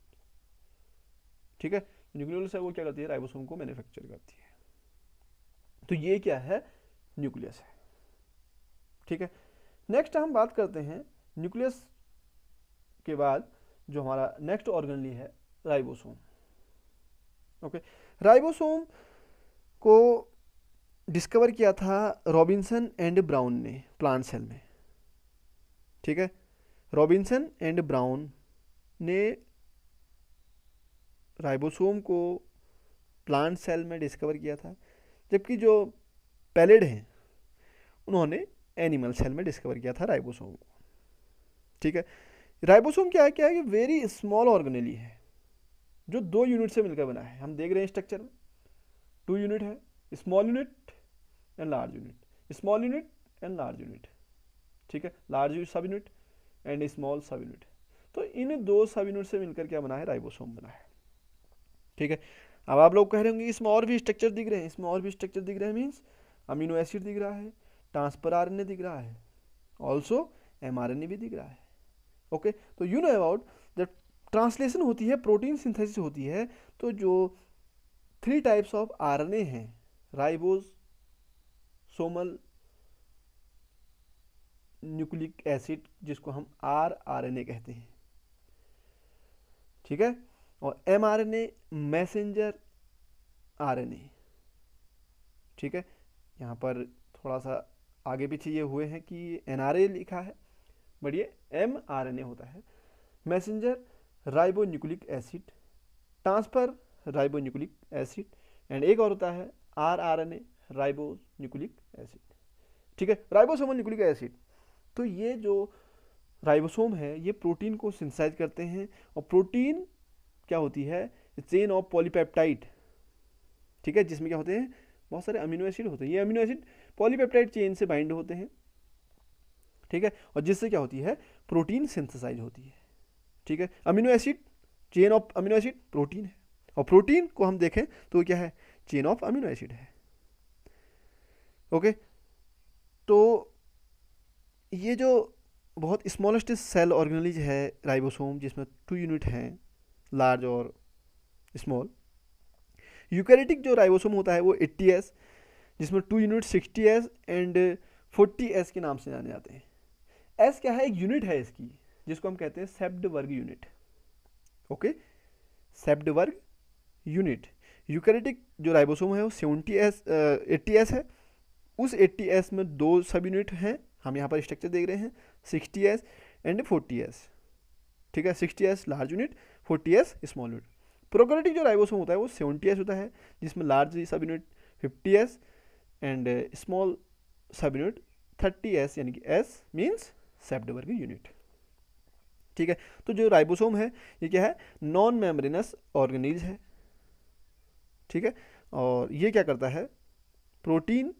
[SPEAKER 1] ठीक है, न्यूक्लियोलस है वो क्या करती है, राइबोसोम को मैन्युफैक्चर करती है। तो ये क्या है, न्यूक्लियस है, ठीक है। नेक्स्ट हम बात करते हैं न्यूक्लियस के बाद जो हमारा नेक्स्ट ऑर्गेनली है, राइबोसोम, ओके। राइबोसोम को डिस्कवर किया था रॉबिन्सन एंड ब्राउन ने प्लांट सेल में, ठीक है, रॉबिन्सन एंड ब्राउन ने राइबोसोम को प्लांट सेल में डिस्कवर किया था, जबकि जो पैलेड हैं उन्होंने एनिमल सेल में डिस्कवर किया था राइबोसोम को, ठीक है। राइबोसोम क्या है कि वेरी स्मॉल ऑर्गेनेली है जो 2 यूनिट से मिलकर बना है। हम देख रहे हैं स्ट्रक्चर में 2 यूनिट है, small unit and large unit, small unit and large unit, ठीक है, लार्ज सब यूनिट एंड स्मॉल सब यूनिट। तो इन 2 सब यूनिट से मिलकर क्या बना है, राइबोसोम बना है, ठीक है। अब आप लोग कह रहे होंगे इसमें और भी स्ट्रक्चर दिख रहे हैं, इसमें और भी स्ट्रक्चर दिख रहे हैं, मीन्स अमीनो एसिड दिख रहा है, ट्रांसफर आरएनए दिख रहा है, ऑल्सो एमआरएनए भी दिख रहा है, ओके। तो यू नो अबाउट जब ट्रांसलेशन होती है, प्रोटीन सिंथेसिस होती है, तो जो 3 टाइप्स ऑफ आरएनए हैं, राइबोज, सोमल, न्यूक्लिक एसिड, जिसको हम आरएनए कहते हैं, ठीक है, और एमआरएनए मैसेंजर आरएनए, ठीक है। यहाँ पर थोड़ा सा आगे पीछे ये हुए हैं कि एनआरए लिखा है, बट ये एमआरएनए होता है, messenger ribonucleic acid, transfer ribonucleic acid, and एक और होता है आरआरएनए राइबोन्यूक्लिक एसिड। ठीक है, राइबोसोमल न्यूक्लिक एसिड। तो ये जो राइबोसोम है ये प्रोटीन को सिंथेसाइज करते हैं, और प्रोटीन क्या होती है, चेन ऑफ पॉलीपेप्टाइड। ठीक है, जिसमें क्या होते हैं, बहुत सारे अमीनो एसिड होते हैं, ये अमीनो एसिड पॉलीपेप्टाइड चेन से बाइंड होते हैं। ठीक है, और जिससे क्या होती है, प्रोटीन सिंथेसाइज होती है। ठीक है, amino acid, chain of amino acid protein है, और प्रोटीन को हम देखें तो क्या है, चेन ऑफ अमीनो एसिड है। ओके, तो ये जो बहुत स्मॉलेस्ट सेल ऑर्गेनेलिज है राइबोसोम, जिसमें 2 यूनिट हैं, लार्ज और स्मॉल। यूकैरियोटिक जो राइबोसोम होता है वो 80S, जिसमें 2 यूनिट 60S एंड 40S के नाम से जाने जाते हैं। एस क्या है, एक यूनिट है इसकी, जिसको हम कहते हैं सेप्ड वर्ग यूनिट। ओके, सेप्ड वर्ग यूनिट। यूकैरियोटिक जो राइबोसोम है वो 80S है। उस 80S में 2 सब यूनिट हैं, हम यहाँ पर स्ट्रक्चर देख रहे हैं, 60S एंड 40S। ठीक है, 60S large unit, 40S small unit. Prokaryotic जो राइबोसोम होता है वो 70S होता है, जिसमें लार्ज सब यूनिट 50S एंड स्मॉल सब यूनिट 30S, यानी कि S मीन्स सेप्ड वर्ग यूनिट। ठीक है, तो जो राइबोसोम है ये क्या है, नॉन मेम्ब्रेनस ऑर्गेनेज है। ठीक है, और ये क्या करता है, प्रोटीन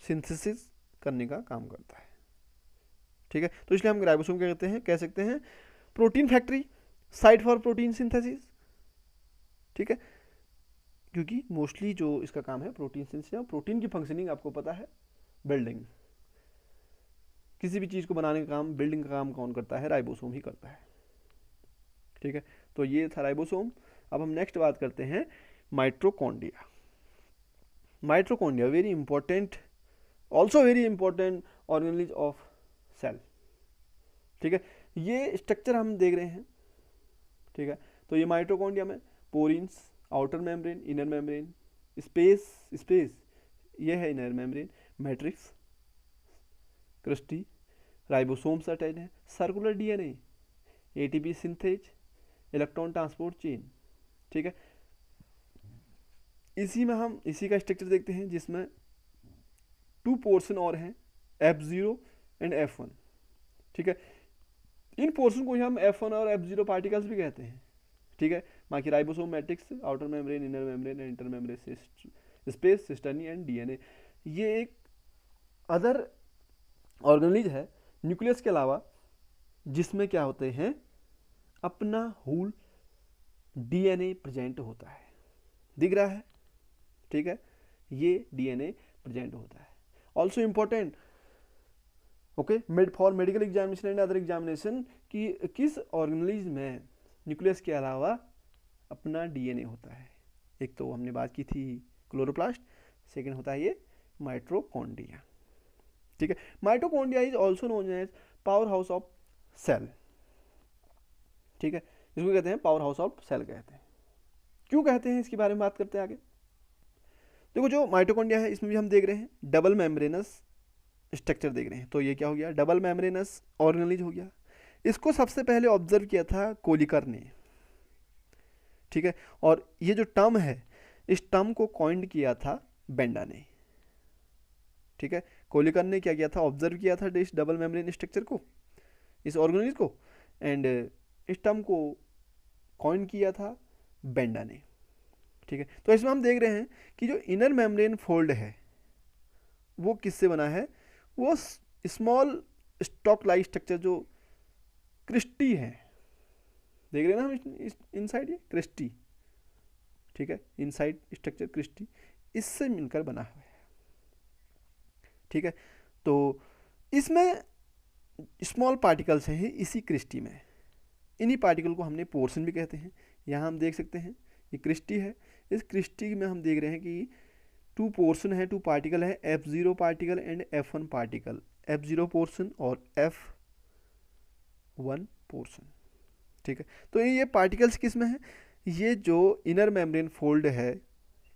[SPEAKER 1] सिंथेसिस करने का काम करता है। ठीक है, तो इसलिए हम राइबोसोम क्या कहते हैं, कह सकते हैं protein factory, site for protein synthesis. ठीक है, क्योंकि मोस्टली जो इसका काम है प्रोटीन सिंथेसिस, और प्रोटीन की फंक्शनिंग आपको पता है, बिल्डिंग। किसी भी चीज़ को बनाने का काम, बिल्डिंग का काम कौन करता है, राइबोसोम ही करता है। ठीक है, तो ये था राइबोसोम। अब हम नेक्स्ट बात करते हैं mitochondria. Mitochondria very important, also very important organelles of cell. ठीक है, ये स्ट्रक्चर हम देख रहे हैं। ठीक है, तो ये माइटोकॉन्ड्रिया में porins, outer membrane, inner membrane, space ये है inner membrane, matrix, cristae, ribosomes attach है, circular DNA, ATP synthase, electron transport chain. ठीक है, इसी में हम इसी का स्ट्रक्चर देखते हैं, जिसमें 2 पोर्शन और हैं, F0 एंड F1। ठीक है, इन पोर्शन को ही हम F1 और F0 पार्टिकल्स भी कहते हैं। ठीक है, बाकी ribosome, matrix, outer membrane, inner membrane, inter membrane, space, cisternae and DNA. ये एक अदर ऑर्गेनेज है न्यूक्लियस के अलावा, जिसमें क्या होते हैं, अपना होल डीएनए प्रेजेंट होता है। दिख रहा है? ठीक है, ये डीएनए प्रेजेंट होता है। Also important, okay, for medical examination and other examination, कि किस ऑर्गेनेज में न्यूक्लियस के अलावा अपना डीएनए होता है। एक तो हमने बात की थी क्लोरोप्लास्ट, सेकेंड होता है ये माइटोकॉन्ड्रिया। ठीक है, mitochondria is also known as power house of cell. ठीक है, इसको कहते हैं पावर हाउस ऑफ सेल कहते हैं। क्यों कहते हैं, इसके बारे में बात करते हैं आगे। देखो, जो माइटोकॉन्ड्रिया है इसमें भी हम देख रहे हैं डबल मेम्ब्रेनस स्ट्रक्चर देख रहे हैं। तो ये क्या हो गया, डबल मेम्ब्रेनस ऑर्गेनेज हो गया। इसको सबसे पहले ऑब्जर्व किया था कोलिकर ने। ठीक है, और ये जो टर्म है, इस टर्म को कॉइंड किया था बेंडा ने। ठीक है, कोलिकर ने क्या किया था, ऑब्जर्व किया था इस डबल मेम्ब्रेन स्ट्रक्चर को, इस ऑर्गेनेज को, एंड इस टर्म को कॉइन किया था बेंडा ने। ठीक है, तो इसमें हम देख रहे हैं कि जो इनर मेम्ब्रेन फोल्ड है वो किससे बना है, वो स्मॉल स्टॉक लाइक स्ट्रक्चर जो क्रिस्टी है, देख रहे हैं ना हम इनसाइड, ये क्रिस्टी। ठीक है, इनसाइड स्ट्रक्चर क्रिस्टी, इससे मिलकर बना हुआ है। ठीक है, तो इसमें स्मॉल पार्टिकल्स हैं इसी क्रिस्टी में। इन्हीं पार्टिकल को हमने पोर्शन भी कहते हैं। यहाँ हम देख सकते हैं ये क्रिस्टी है, इस क्रिस्टी में हम देख रहे हैं कि 2 पोर्शन है, 2 पार्टिकल है, F0 particle and F1 particle, F0 portion और F1 पोर्शन। ठीक है, तो ये पार्टिकल्स किस में है, ये जो इनर मेम्ब्रेन फोल्ड है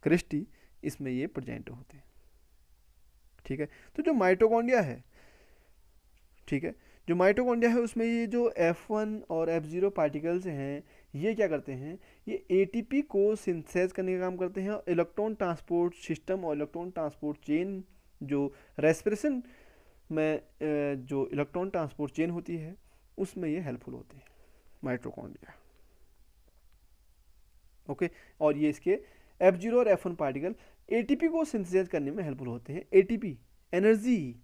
[SPEAKER 1] क्रिस्टी, इसमें ये प्रेजेंट होते हैं। ठीक है, तो जो माइटोकॉन्ड्रिया है, ठीक है, जो माइटोकॉन्ड्रिया है उसमें ये जो F1 और F0 पार्टिकल्स हैं, ये क्या करते हैं, ये ATP को सिंथेसाइज करने का काम करते हैं, और इलेक्ट्रॉन ट्रांसपोर्ट सिस्टम और इलेक्ट्रॉन ट्रांसपोर्ट चेन, जो रेस्पिरेशन में जो इलेक्ट्रॉन ट्रांसपोर्ट चेन होती है उसमें ये हेल्पफुल होते हैं माइटोकॉन्ड्रिया। ओके, और ये इसके F0 और F1 पार्टिकल ATP को सिंथेसाइज करने में हेल्पफुल होते हैं। ATP एनर्जी,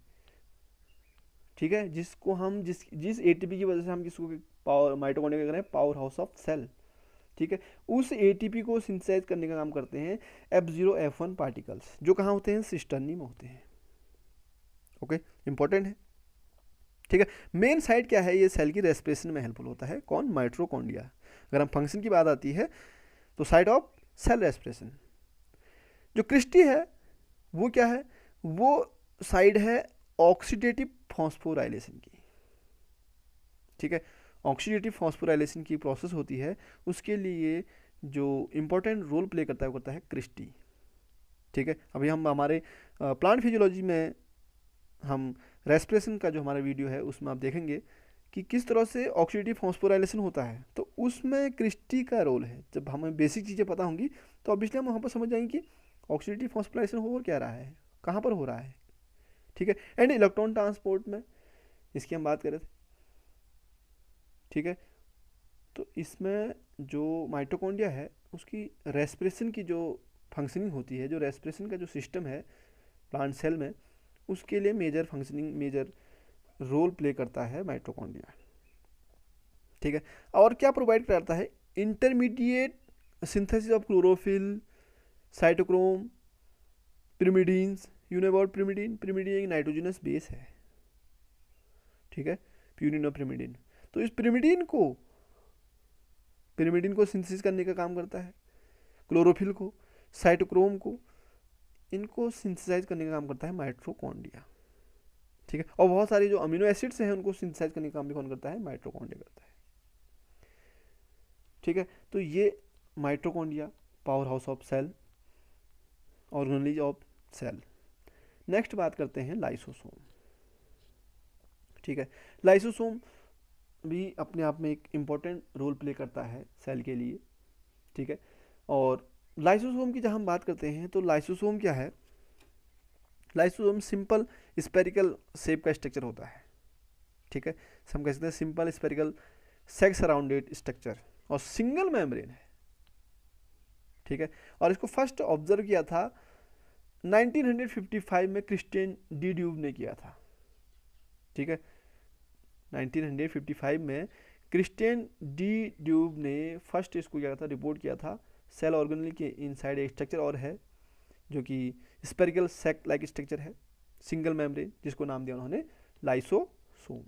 [SPEAKER 1] ठीक है, जिसको हम जिस ATP की वजह से हम किसको पावर माइटोकॉन्ड्रिया क्या करें, पावर हाउस ऑफ सेल, ठीक है, उस ATP को सिंथेसाइज करने का काम करते हैं F0 F1 पार्टिकल्स, जो कहाँ होते हैं, सिस्टर्नी में होते हैं। ओके, इंपॉर्टेंट है, ठीक है। मेन साइड क्या है, ये सेल की रेस्पिरेशन में हेल्पफुल होता है, कौन, माइटोकॉन्ड्रिया। अगर हम फंक्शन की बात आती है तो साइड ऑफ सेल रेस्पिरेशन। जो क्रिस्टी है वो क्या है, वो साइड है ऑक्सीडेटिव फॉस्फोराइलेशन की, ठीक है। ऑक्सीडेटिव फॉस्फोराइलेशन की प्रोसेस होती है, उसके लिए जो इंपॉर्टेंट रोल प्ले करता है वो करता है क्रिस्टी, ठीक है। अभी हम हमारे प्लांट फिजियोलॉजी में हम रेस्पिरेशन का जो हमारा वीडियो है उसमें आप देखेंगे कि किस तरह से ऑक्सीडेटिव फॉस्फोराइलेशन होता है, तो उसमें क्रिस्टी का रोल है। जब हमें बेसिक चीज़ें पता होंगी तो ऑब्वियसली हम वहाँ पर समझ जाएंगे कि ऑक्सीडेटिव फॉस्फोराइलेशन हो क्या रहा है, कहाँ पर हो रहा है, ठीक है। एंड इलेक्ट्रॉन ट्रांसपोर्ट में इसकी हम बात कर रहे थे, ठीक है। तो इसमें जो माइटोकॉन्ड्रिया है उसकी रेस्पिरेशन की जो फंक्शनिंग होती है, जो रेस्पिरेशन का जो सिस्टम है प्लांट सेल में, उसके लिए मेजर रोल प्ले करता है माइटोकॉन्ड्रिया, ठीक है। और क्या प्रोवाइड करता है, intermediate synthesis of chlorophyll, cytochrome, pyrimidines, यूनिबॉट पिरिमिडीन, पिरिमिडीन एक नाइट्रोजनस बेस है, ठीक है, प्यूरिन और पिरिमिडीन। तो इस पिरिमिडीन को सिंथेसिस करने का काम करता है, क्लोरोफिल को, साइटोक्रोम को, इनको सिंथेसाइज करने का काम करता है माइटोकॉन्ड्रिया, ठीक है। और बहुत सारी जो अमीनो एसिड्स हैं उनको सिंथेसाइज करने का काम भी कौन करता है, माइटोकॉन्ड्रिया करता है, ठीक है। तो ये mitochondria, power house of cell, organelle of cell. Next बात करते हैं लाइसोसोम, ठीक है। लाइसोसोम भी अपने आप में एक इम्पॉर्टेंट रोल प्ले करता है सेल के लिए, ठीक है। और लाइसोसोम की जब हम बात करते हैं तो लाइसोसोम क्या है, लाइसोसोम सिंपल स्पेरिकल शेप का स्ट्रक्चर होता है, ठीक है। हम कह सकते हैं simple spherical sex surrounded structure और सिंगल मेम्ब्रेन है, ठीक है। और इसको फर्स्ट ऑब्जर्व किया था 1955 में क्रिस्टियन डी ड्यूब ने किया था, ठीक है। 1955 में क्रिस्टियन डी ड्यूब ने फर्स्ट इसको क्या था, रिपोर्ट किया था। सेल ऑर्गेनेल के इनसाइड एक स्ट्रक्चर और है जो कि स्पेरिकल सेक लाइक स्ट्रक्चर है, सिंगल मेम्ब्रेन, जिसको नाम दिया उन्होंने लाइसोसोम,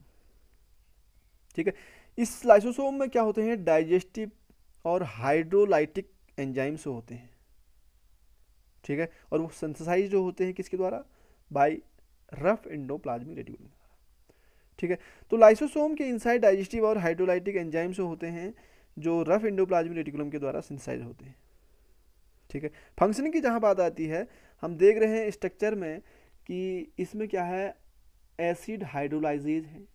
[SPEAKER 1] ठीक है। इस लाइसोसोम में क्या होते हैं, डाइजेस्टिव और हाइड्रोलाइटिक एंजाइम्स होते हैं, ठीक है। और वो सिंथेसाइज जो होते हैं किसके द्वारा, बाय रफ एंडोप्लाज्मिक रेटिकुलम, ठीक है। तो लाइसोसोम के इनसाइड डाइजेस्टिव और हाइड्रोलाइटिक एंजाइम्स होते हैं जो रफ एंडोप्लाज्मिक रेटिकुलम के द्वारा सिंथेसाइज होते हैं, ठीक है। फंक्शनिंग की जहाँ बात आती है, हम देख रहे हैं स्ट्रक्चर में कि इसमें क्या है, एसिड हाइड्रोलाइजेज है,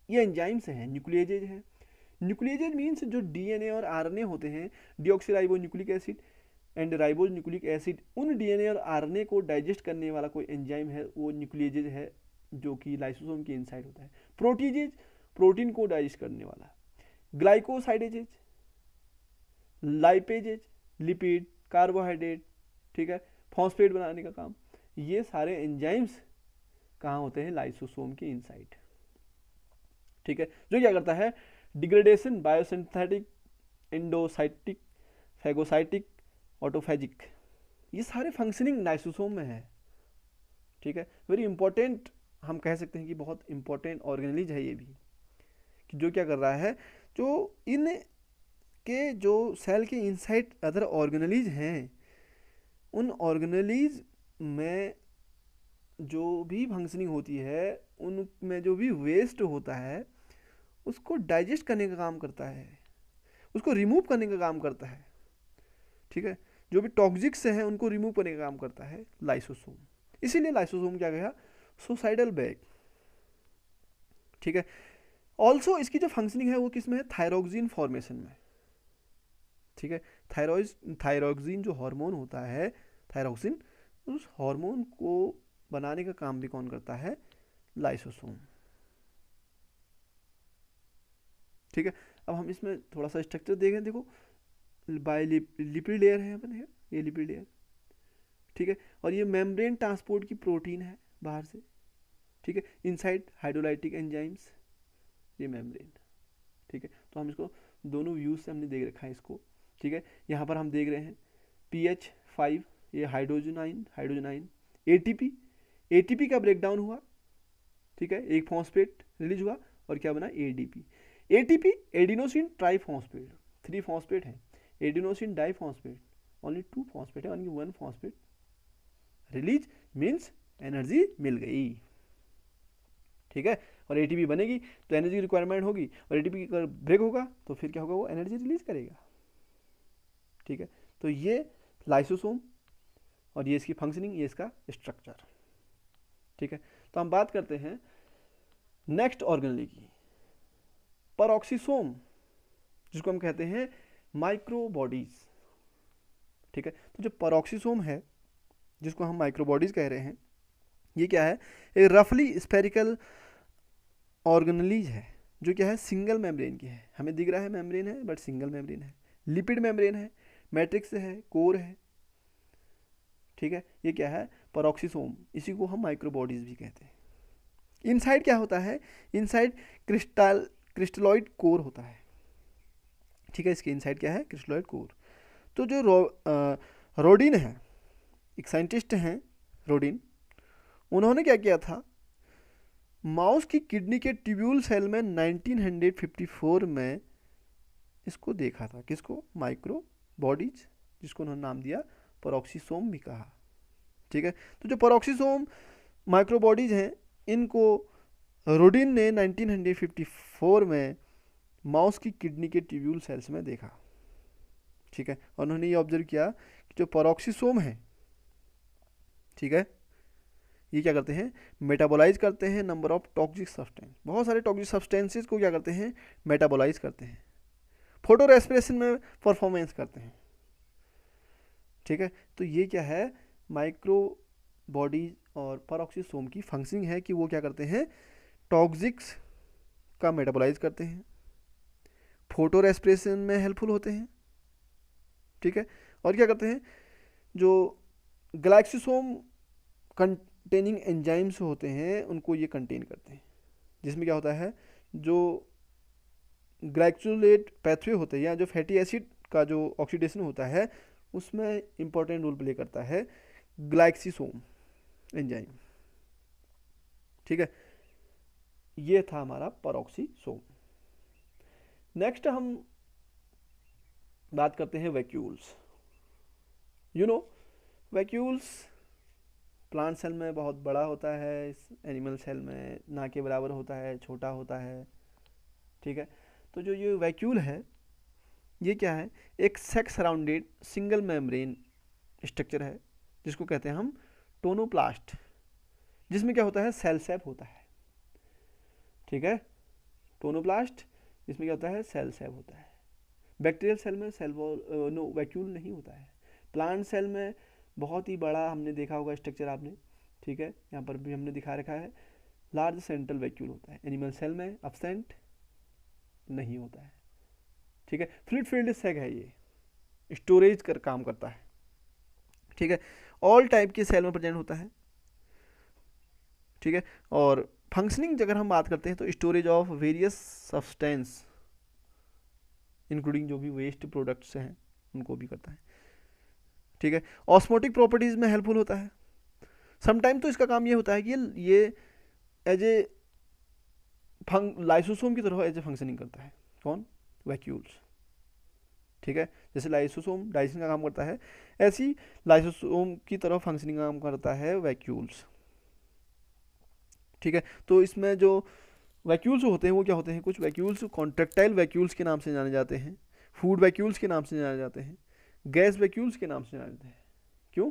[SPEAKER 1] ये एंजाइम्स हैं, न्यूक्लिएजेज है। न्यूक्लिएजेज मीन्स जो डीएनए और आरएनए होते हैं, deoxyribo nucleic acid and ribose nucleic acid, उन डीएनए और आरएनए को डाइजेस्ट करने वाला कोई एंजाइम है, वो न्यूक्लिएजेज है, जो कि लाइसोसोम के इनसाइड होता है। प्रोटीजेज, प्रोटीन को डाइजेस्ट करने वाला। ग्लाइकोसाइडेजेज, लाइपेजेज, लिपिड, कार्बोहाइड्रेट, ठीक है, फॉस्फेट बनाने का काम, ये सारे एंजाइम्स कहाँ होते हैं, लाइसोसोम के इनसाइड, ठीक है। जो क्या करता है, डिग्रेडेशन, बायोसिंथेटिक, एंडोसाइटिक, फैगोसाइटिक, ऑटोफेजिक, ये सारे फंक्शनिंग लाइसोसोम में है, ठीक है। वेरी इंपॉर्टेंट, हम कह सकते हैं कि बहुत इंपॉर्टेंट ऑर्गेनेलिज है ये भी, कि जो क्या कर रहा है, जो इन के जो सेल के इनसाइड अदर ऑर्गेनेलिज हैं, उन ऑर्गेनेलिज में जो भी फंक्शनिंग होती है, उनमें जो भी वेस्ट होता है उसको डाइजेस्ट करने का काम करता है, उसको रिमूव करने का काम करता है, ठीक है। जो भी टॉक्सिक्स हैं उनको रिमूव करने का काम करता है लाइसोसोम। इसीलिए लाइसोसोम क्या गया, सुसाइडल बैग, ठीक है। ऑल्सो इसकी जो फंक्शनिंग है वो किस में है, थायरोक्सिन फॉर्मेशन में, ठीक है। थायरोक्सिन जो हार्मोन होता है, थायरोक्सिन, उस हार्मोन को बनाने का काम भी कौन करता है, लाइसोसोम, ठीक है। अब हम इसमें थोड़ा सा स्ट्रक्चर देखें, देखो बाय लिपिड लेयर है अपन, ये लिपिड लेयर, ठीक है, और ये मेम्ब्रेन ट्रांसपोर्ट की प्रोटीन है बाहर से, ठीक है, इनसाइड हाइड्रोलाइटिक एंजाइम्स, ये मेम्ब्रेन, ठीक है। तो हम इसको दोनों व्यूज से हमने देख रखा है इसको, ठीक है। यहाँ पर हम देख रहे हैं PH5, ये हाइड्रोजन ATP, ATP का ब्रेकडाउन हुआ, ठीक है, एक फॉस्फेट रिलीज हुआ और क्या बना, ADP। ATP adenosine triphosphate, 3 phosphate है, एडिनोसिन डाइफॉस्फेट ओनली 2 फॉस्फेट है, only 1 phosphate release, means energy मिल गई, ठीक है। और ATP बनेगी तो एनर्जी रिक्वायरमेंट होगी, और ATP अगर ब्रेक होगा तो फिर क्या होगा, वो एनर्जी रिलीज करेगा, ठीक है। तो ये लाइसोसोम और ये इसकी फंक्शनिंग, ये इसका स्ट्रक्चर, ठीक है। तो हम बात करते हैं नेक्स्ट ऑर्गेनेल की, पेरोक्सिसोम, जिसको हम कहते हैं माइक्रोबॉडीज, ठीक है। तो जो पेरोक्सिसोम है, जिसको हम माइक्रोबॉडीज कह रहे हैं, ये क्या है, एक रफली स्फेरिकल ऑर्गेनेलीज है, जो क्या है, सिंगल मेम्ब्रेन की है, हमें दिख रहा है मेम्ब्रेन है बट सिंगल मेम्ब्रेन है, लिपिड मेम्ब्रेन है, मैट्रिक्स है, कोर है, ठीक है। ये क्या है, पेरोक्सिसोम, इसी को हम माइक्रोबॉडीज भी कहते हैं। इनसाइड क्या होता है, इनसाइड क्रिस्टलॉइड कोर होता है, ठीक है, इसके इनसाइड क्या है, क्रिस्टलॉइड कोर। तो जो रोडिन है, एक साइंटिस्ट हैं रोडिन, उन्होंने क्या किया था, माउस की किडनी के ट्यूब्यूल सेल में 1954 में इसको देखा था, किसको, माइक्रोबॉडीज, जिसको उन्होंने नाम दिया पेरोक्सिसोम भी कहा, ठीक है। तो जो पेरोक्सिसोम माइक्रोबॉडीज हैं, इनको रोडिन ने 1954 में माउस की किडनी के ट्यूब्यूल सेल्स में देखा, ठीक है। और उन्होंने ये ऑब्जर्व किया कि जो पेरोक्सिसोम है, ठीक है, ये क्या करते हैं, मेटाबोलाइज करते हैं नंबर ऑफ टॉक्सिक सब्सटेंस, बहुत सारे टॉक्सिक सब्सटेंसेस को क्या करते हैं, मेटाबोलाइज करते हैं, फोटो रेस्पिरेशन में परफॉर्मेंस करते हैं, ठीक है। तो ये क्या है, माइक्रोबॉडीज और पेरोक्सिसोम की फंक्शनिंग है कि वो क्या करते हैं, टॉक्सिक्स का मेटाबोलाइज करते हैं, फोटो रेस्पिरेशन में हेल्पफुल होते हैं, ठीक है। और क्या करते हैं, जो ग्लाइक्सोसोम कंटेनिंग एंजाइम्स होते हैं, उनको ये कंटेन करते हैं, जिसमें क्या होता है, जो ग्लाइकोलेट पैथवे होते हैं, या जो फैटी एसिड का जो ऑक्सीडेशन होता है, उसमें इंपॉर्टेंट रोल प्ले करता है ग्लाइक्सिसोम एंजाइम, ठीक है। ये था हमारा पेरोक्सिसोम। नेक्स्ट हम बात करते हैं वैक्यूल्स। वैक्यूल्स प्लांट सेल में बहुत बड़ा होता है, इस एनिमल सेल में ना के बराबर होता है, छोटा होता है, ठीक है। तो जो ये वैक्यूल है, ये क्या है, एक sex surrounded single membrane structure है, जिसको कहते हैं हम टोनोप्लास्ट, जिसमें क्या होता है, सेल सैप होता है, ठीक है। टोनोप्लास्ट, जिसमें क्या होता है, सेल सैप होता है। बैक्टीरियल सेल में सेल वॉल वैक्यूल नहीं होता है। प्लांट सेल में बहुत ही बड़ा हमने देखा होगा स्ट्रक्चर आपने, ठीक है, यहाँ पर भी हमने दिखा रखा है, लार्ज सेंट्रल वैक्यूल होता है। एनिमल सेल में एब्सेंट नहीं होता है, ठीक है। फ्लूइड फील्ड सेग है, ये स्टोरेज कर काम करता है, ठीक है। ऑल टाइप के सेल में प्रेजेंट होता है, ठीक है। और फंक्शनिंग अगर हम बात करते हैं तो storage of various substance including जो भी वेस्ट प्रोडक्ट्स हैं उनको भी करता है, ठीक है। ऑस्मोटिक प्रॉपर्टीज में हेल्पफुल होता है। समटाइम तो इसका काम ये होता है कि ये एज ए लाइसोसोम की तरह एज ए फंक्शनिंग करता है, कौन, वैक्यूल्स, ठीक है। जैसे लाइसोसोम डाइजेशन का काम करता है, ऐसी लाइसोसोम की तरह फंक्शनिंग काम करता है वैक्यूल्स, ठीक है। तो इसमें जो वैक्यूल्स होते हैं वो क्या होते हैं, कुछ वैक्यूल्स कॉन्ट्रेक्टाइल वैक्यूल्स के नाम से जाने जाते हैं, फूड वैक्यूल्स के नाम से जाने जाते हैं, गैस वैक्यूल्स के नाम से जाने जाते हैं। क्यों,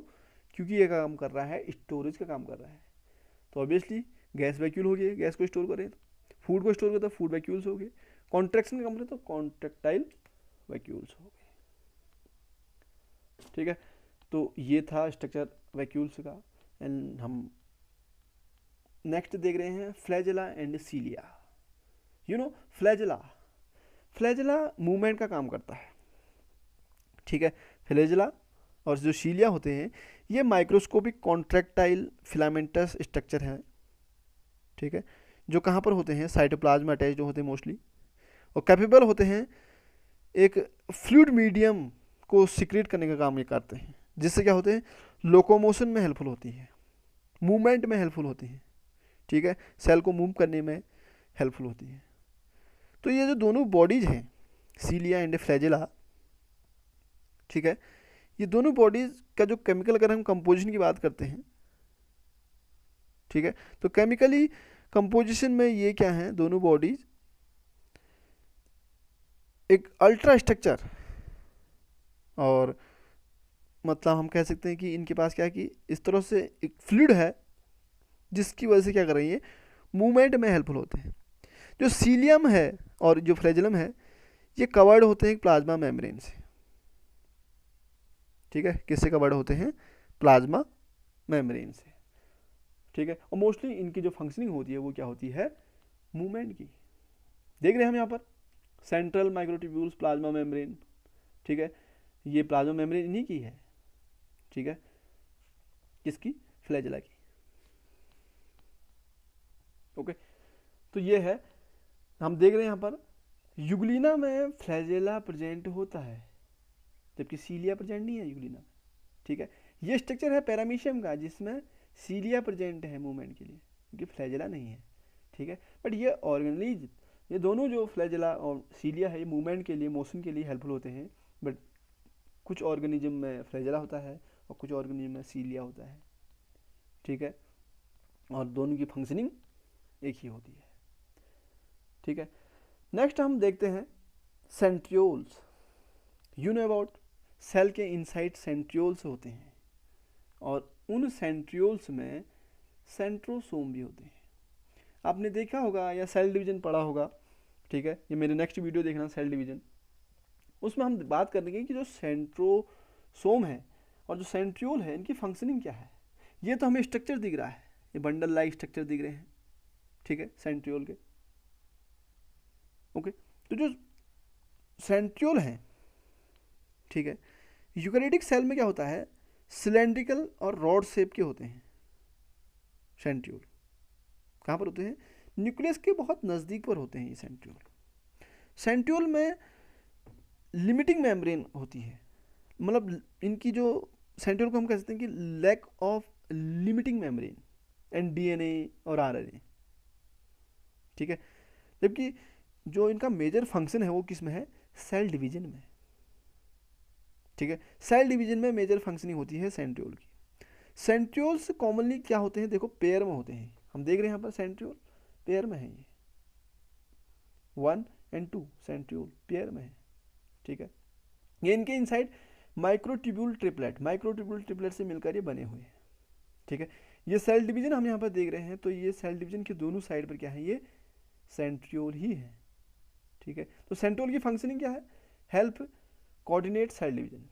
[SPEAKER 1] क्योंकि ये काम कर रहा है, स्टोरेज का काम कर रहा है। तो ऑब्वियसली गैस वैक्यूल हो गई, गैस को स्टोर करें। फूड को स्टोर करता है, फूड वैक्यूल्स हो गए। कॉन्ट्रैक्शन का मतलब तो कॉन्ट्रैक्टाइल वैक्यूल्स हो गए। ठीक है, तो ये था स्ट्रक्चर वैक्यूल्स का। एंड हम नेक्स्ट देख रहे हैं flagella and cilia. You know flagella, flagella movement का काम करता है। ठीक है, फ्लैजेला और जो सीलिया होते हैं ये माइक्रोस्कोपिक कॉन्ट्रैक्टाइल फिलामेंटस स्ट्रक्चर हैं। ठीक है, जो कहाँ पर होते हैं, साइटोप्लाज्म अटैच होते हैं मोस्टली, और कैपेबल होते हैं एक फ्लूइड मीडियम को सिक्रेट करने का काम ये करते हैं, जिससे क्या होते हैं, लोकोमोशन में हेल्पफुल होती है, मूवमेंट में हेल्पफुल होती है। ठीक है, सेल को मूव करने में हेल्पफुल होती है। तो ये जो दोनों बॉडीज हैं, सीलिया एंड फ्लैजेला, ठीक है, ये दोनों बॉडीज का जो केमिकल, अगर हम कंपोजिशन की बात करते हैं, ठीक है, तो केमिकली कंपोजिशन में ये क्या है, दोनों बॉडीज एक अल्ट्रा स्ट्रक्चर, और मतलब हम कह सकते हैं कि इनके पास क्या है कि इस तरह से एक फ्लूइड है जिसकी वजह से क्या कर रही है, मूवमेंट में हेल्पफुल होते हैं। जो सीलियम है और जो फ्लैजेलम है ये कवर्ड होते हैं प्लाज्मा मेम्ब्रेन से। ठीक है, किससे कवर्ड होते हैं, प्लाज्मा मेम्ब्रेन से। ठीक है, और मोस्टली इनकी जो फंक्शनिंग होती है वो क्या होती है, मूवमेंट की। देख रहे हैं हम यहाँ पर सेंट्रल माइक्रोट्यूब्यूल्स प्लाज्मा मेम्ब्रेन। ठीक है, ये प्लाज्मा मेम्ब्रेन इन्हीं की है। ठीक है, किसकी, फ्लैजेला की। ओके, तो ये है, हम देख रहे हैं यहाँ पर यूग्लिना में फ्लैजेला प्रेजेंट होता है जबकि सीलिया प्रेजेंट नहीं है यूग्लिना में। ठीक है, ये स्ट्रक्चर है पैरामीशियम का जिसमें सीलिया प्रेजेंट है मूवमेंट के लिए, क्योंकि फ्लैजेला नहीं है। ठीक है, बट ये ऑर्गेनलीज, ये दोनों जो फ्लैजेला और सीलिया है ये मूवमेंट के लिए, मोशन के लिए हेल्पफुल होते हैं। बट कुछ ऑर्गेनिज्म में फ्लैजेला होता है और कुछ ऑर्गेनिज्म में सीलिया होता है। ठीक है, और दोनों की फंक्शनिंग एक ही होती है। ठीक है, नेक्स्ट हम देखते हैं centrioles. You know about, cell के इनसाइड सेंट्रियोल्स होते हैं और उन सेंट्रियोल्स में सेंट्रोसोम भी होते हैं। आपने देखा होगा या सेल डिवीजन पढ़ा होगा। ठीक है, ये मेरे नेक्स्ट वीडियो देखना सेल डिवीजन, उसमें हम बात करेंगे कि जो सेंट्रोसोम है और जो सेंट्रियोल है इनकी फंक्शनिंग क्या है। ये तो हमें स्ट्रक्चर दिख रहा है, ये बंडल लाइक स्ट्रक्चर दिख रहे हैं। ठीक है, सेंट्रियोल के। ओके, तो जो सेंट्रियोल हैं, ठीक है, यूकैरियोटिक सेल में क्या होता है, सिलेंड्रिकल और रॉड शेप के होते हैं सेंट्रियोल। कहाँ पर होते हैं, न्यूक्लियस के बहुत नज़दीक पर होते हैं ये सेंट्रियोल। सेंट्रियोल में लिमिटिंग मेम्ब्रेन होती है, मतलब इनकी जो सेंट्रियोल को हम कह सकते हैं कि lack of limiting membrane and DNA और आरएनए। ठीक है, जबकि जो इनका मेजर फंक्शन है वो किस में है, सेल डिवीजन में। ठीक है, सेल डिवीजन में मेजर फंक्शनिंग होती है सेंट्रियोल की। सेंट्रियोल्स कॉमनली क्या होते हैं, देखो पेयर में होते हैं। हम देख रहे हैं यहाँ पर सेंट्रियोल पेयर में है, ये 1 और 2 सेंट्रियोल पेयर में है। ठीक है, ये इनके इनसाइड माइक्रोट्यूब्यूल ट्रिपलेट से मिलकर ये बने हुए हैं। ठीक है, ये सेल डिवीजन हम यहाँ पर देख रहे हैं, तो ये सेल डिवीजन के दोनों साइड पर क्या है, ये सेंट्रियोल ही है। ठीक है, तो सेंट्रियोल की फंक्शनिंग क्या है, हेल्प कोऑर्डिनेट सेल डिवीजन।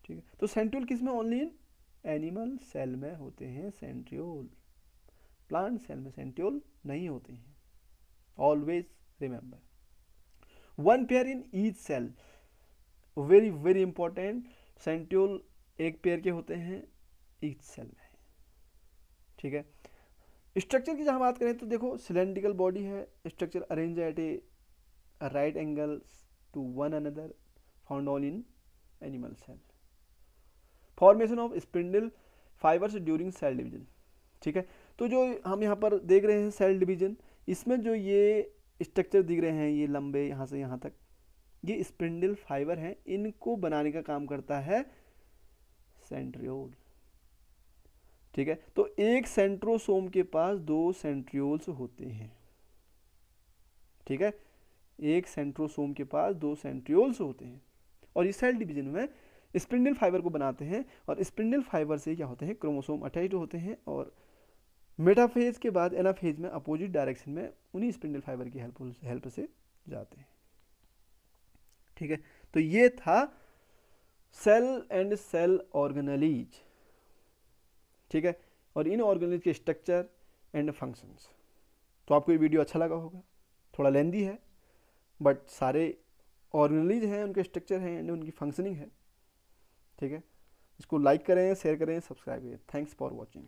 [SPEAKER 1] ठीक है, तो सेंट्रियोल किस में, ओनली इन एनिमल सेल में होते हैं सेंट्रियोल, प्लांट सेल में सेंट्रियोल नहीं होते हैं। Always remember 1 pair in each cell, very very important. Centriole एक पेयर के होते हैं ईच सेल में। ठीक है, स्ट्रक्चर की जहाँ बात करें तो देखो सिलेंड्रिकल बॉडी है, structure arrange at a right angle to one another, found all in animal cell. Formation of spindle fibres during cell division. ठीक है, तो जो हम यहाँ पर देख रहे हैं सेल डिवीजन, इसमें जो ये स्ट्रक्चर दिख रहे हैं ये लंबे यहाँ से यहाँ तक, ये स्पिंडल फाइबर हैं, इनको बनाने का काम करता है सेंट्रियोल। ठीक है, तो एक सेंट्रोसोम के पास 2 सेंट्रियोल्स होते हैं। ठीक है, एक सेंट्रोसोम के पास 2 सेंट्रियोल्स होते हैं और इस सेल डिवीजन में स्पिंडल फाइबर को बनाते हैं और स्पिंडल फाइबर से क्या होते हैं, क्रोमोसोम अटैच्ड होते हैं और मेटाफेज के बाद एनाफेज में अपोजिट डायरेक्शन में उन्हीं स्पिंडल फाइबर की हेल्प से जाते हैं। ठीक है, तो ये था सेल एंड सेल ऑर्गेनेलीज। ठीक है, और इन ऑर्गेनेलीज के स्ट्रक्चर एंड फंक्शंस। तो आपको ये वीडियो अच्छा लगा होगा, थोड़ा लेंदी है बट सारे ऑर्गेनेलीज हैं, उनके स्ट्रक्चर हैं एंड उनकी फंक्शनिंग है। ठीक है, इसको लाइक करें, शेयर करें, सब्सक्राइब करें। Thanks for watching.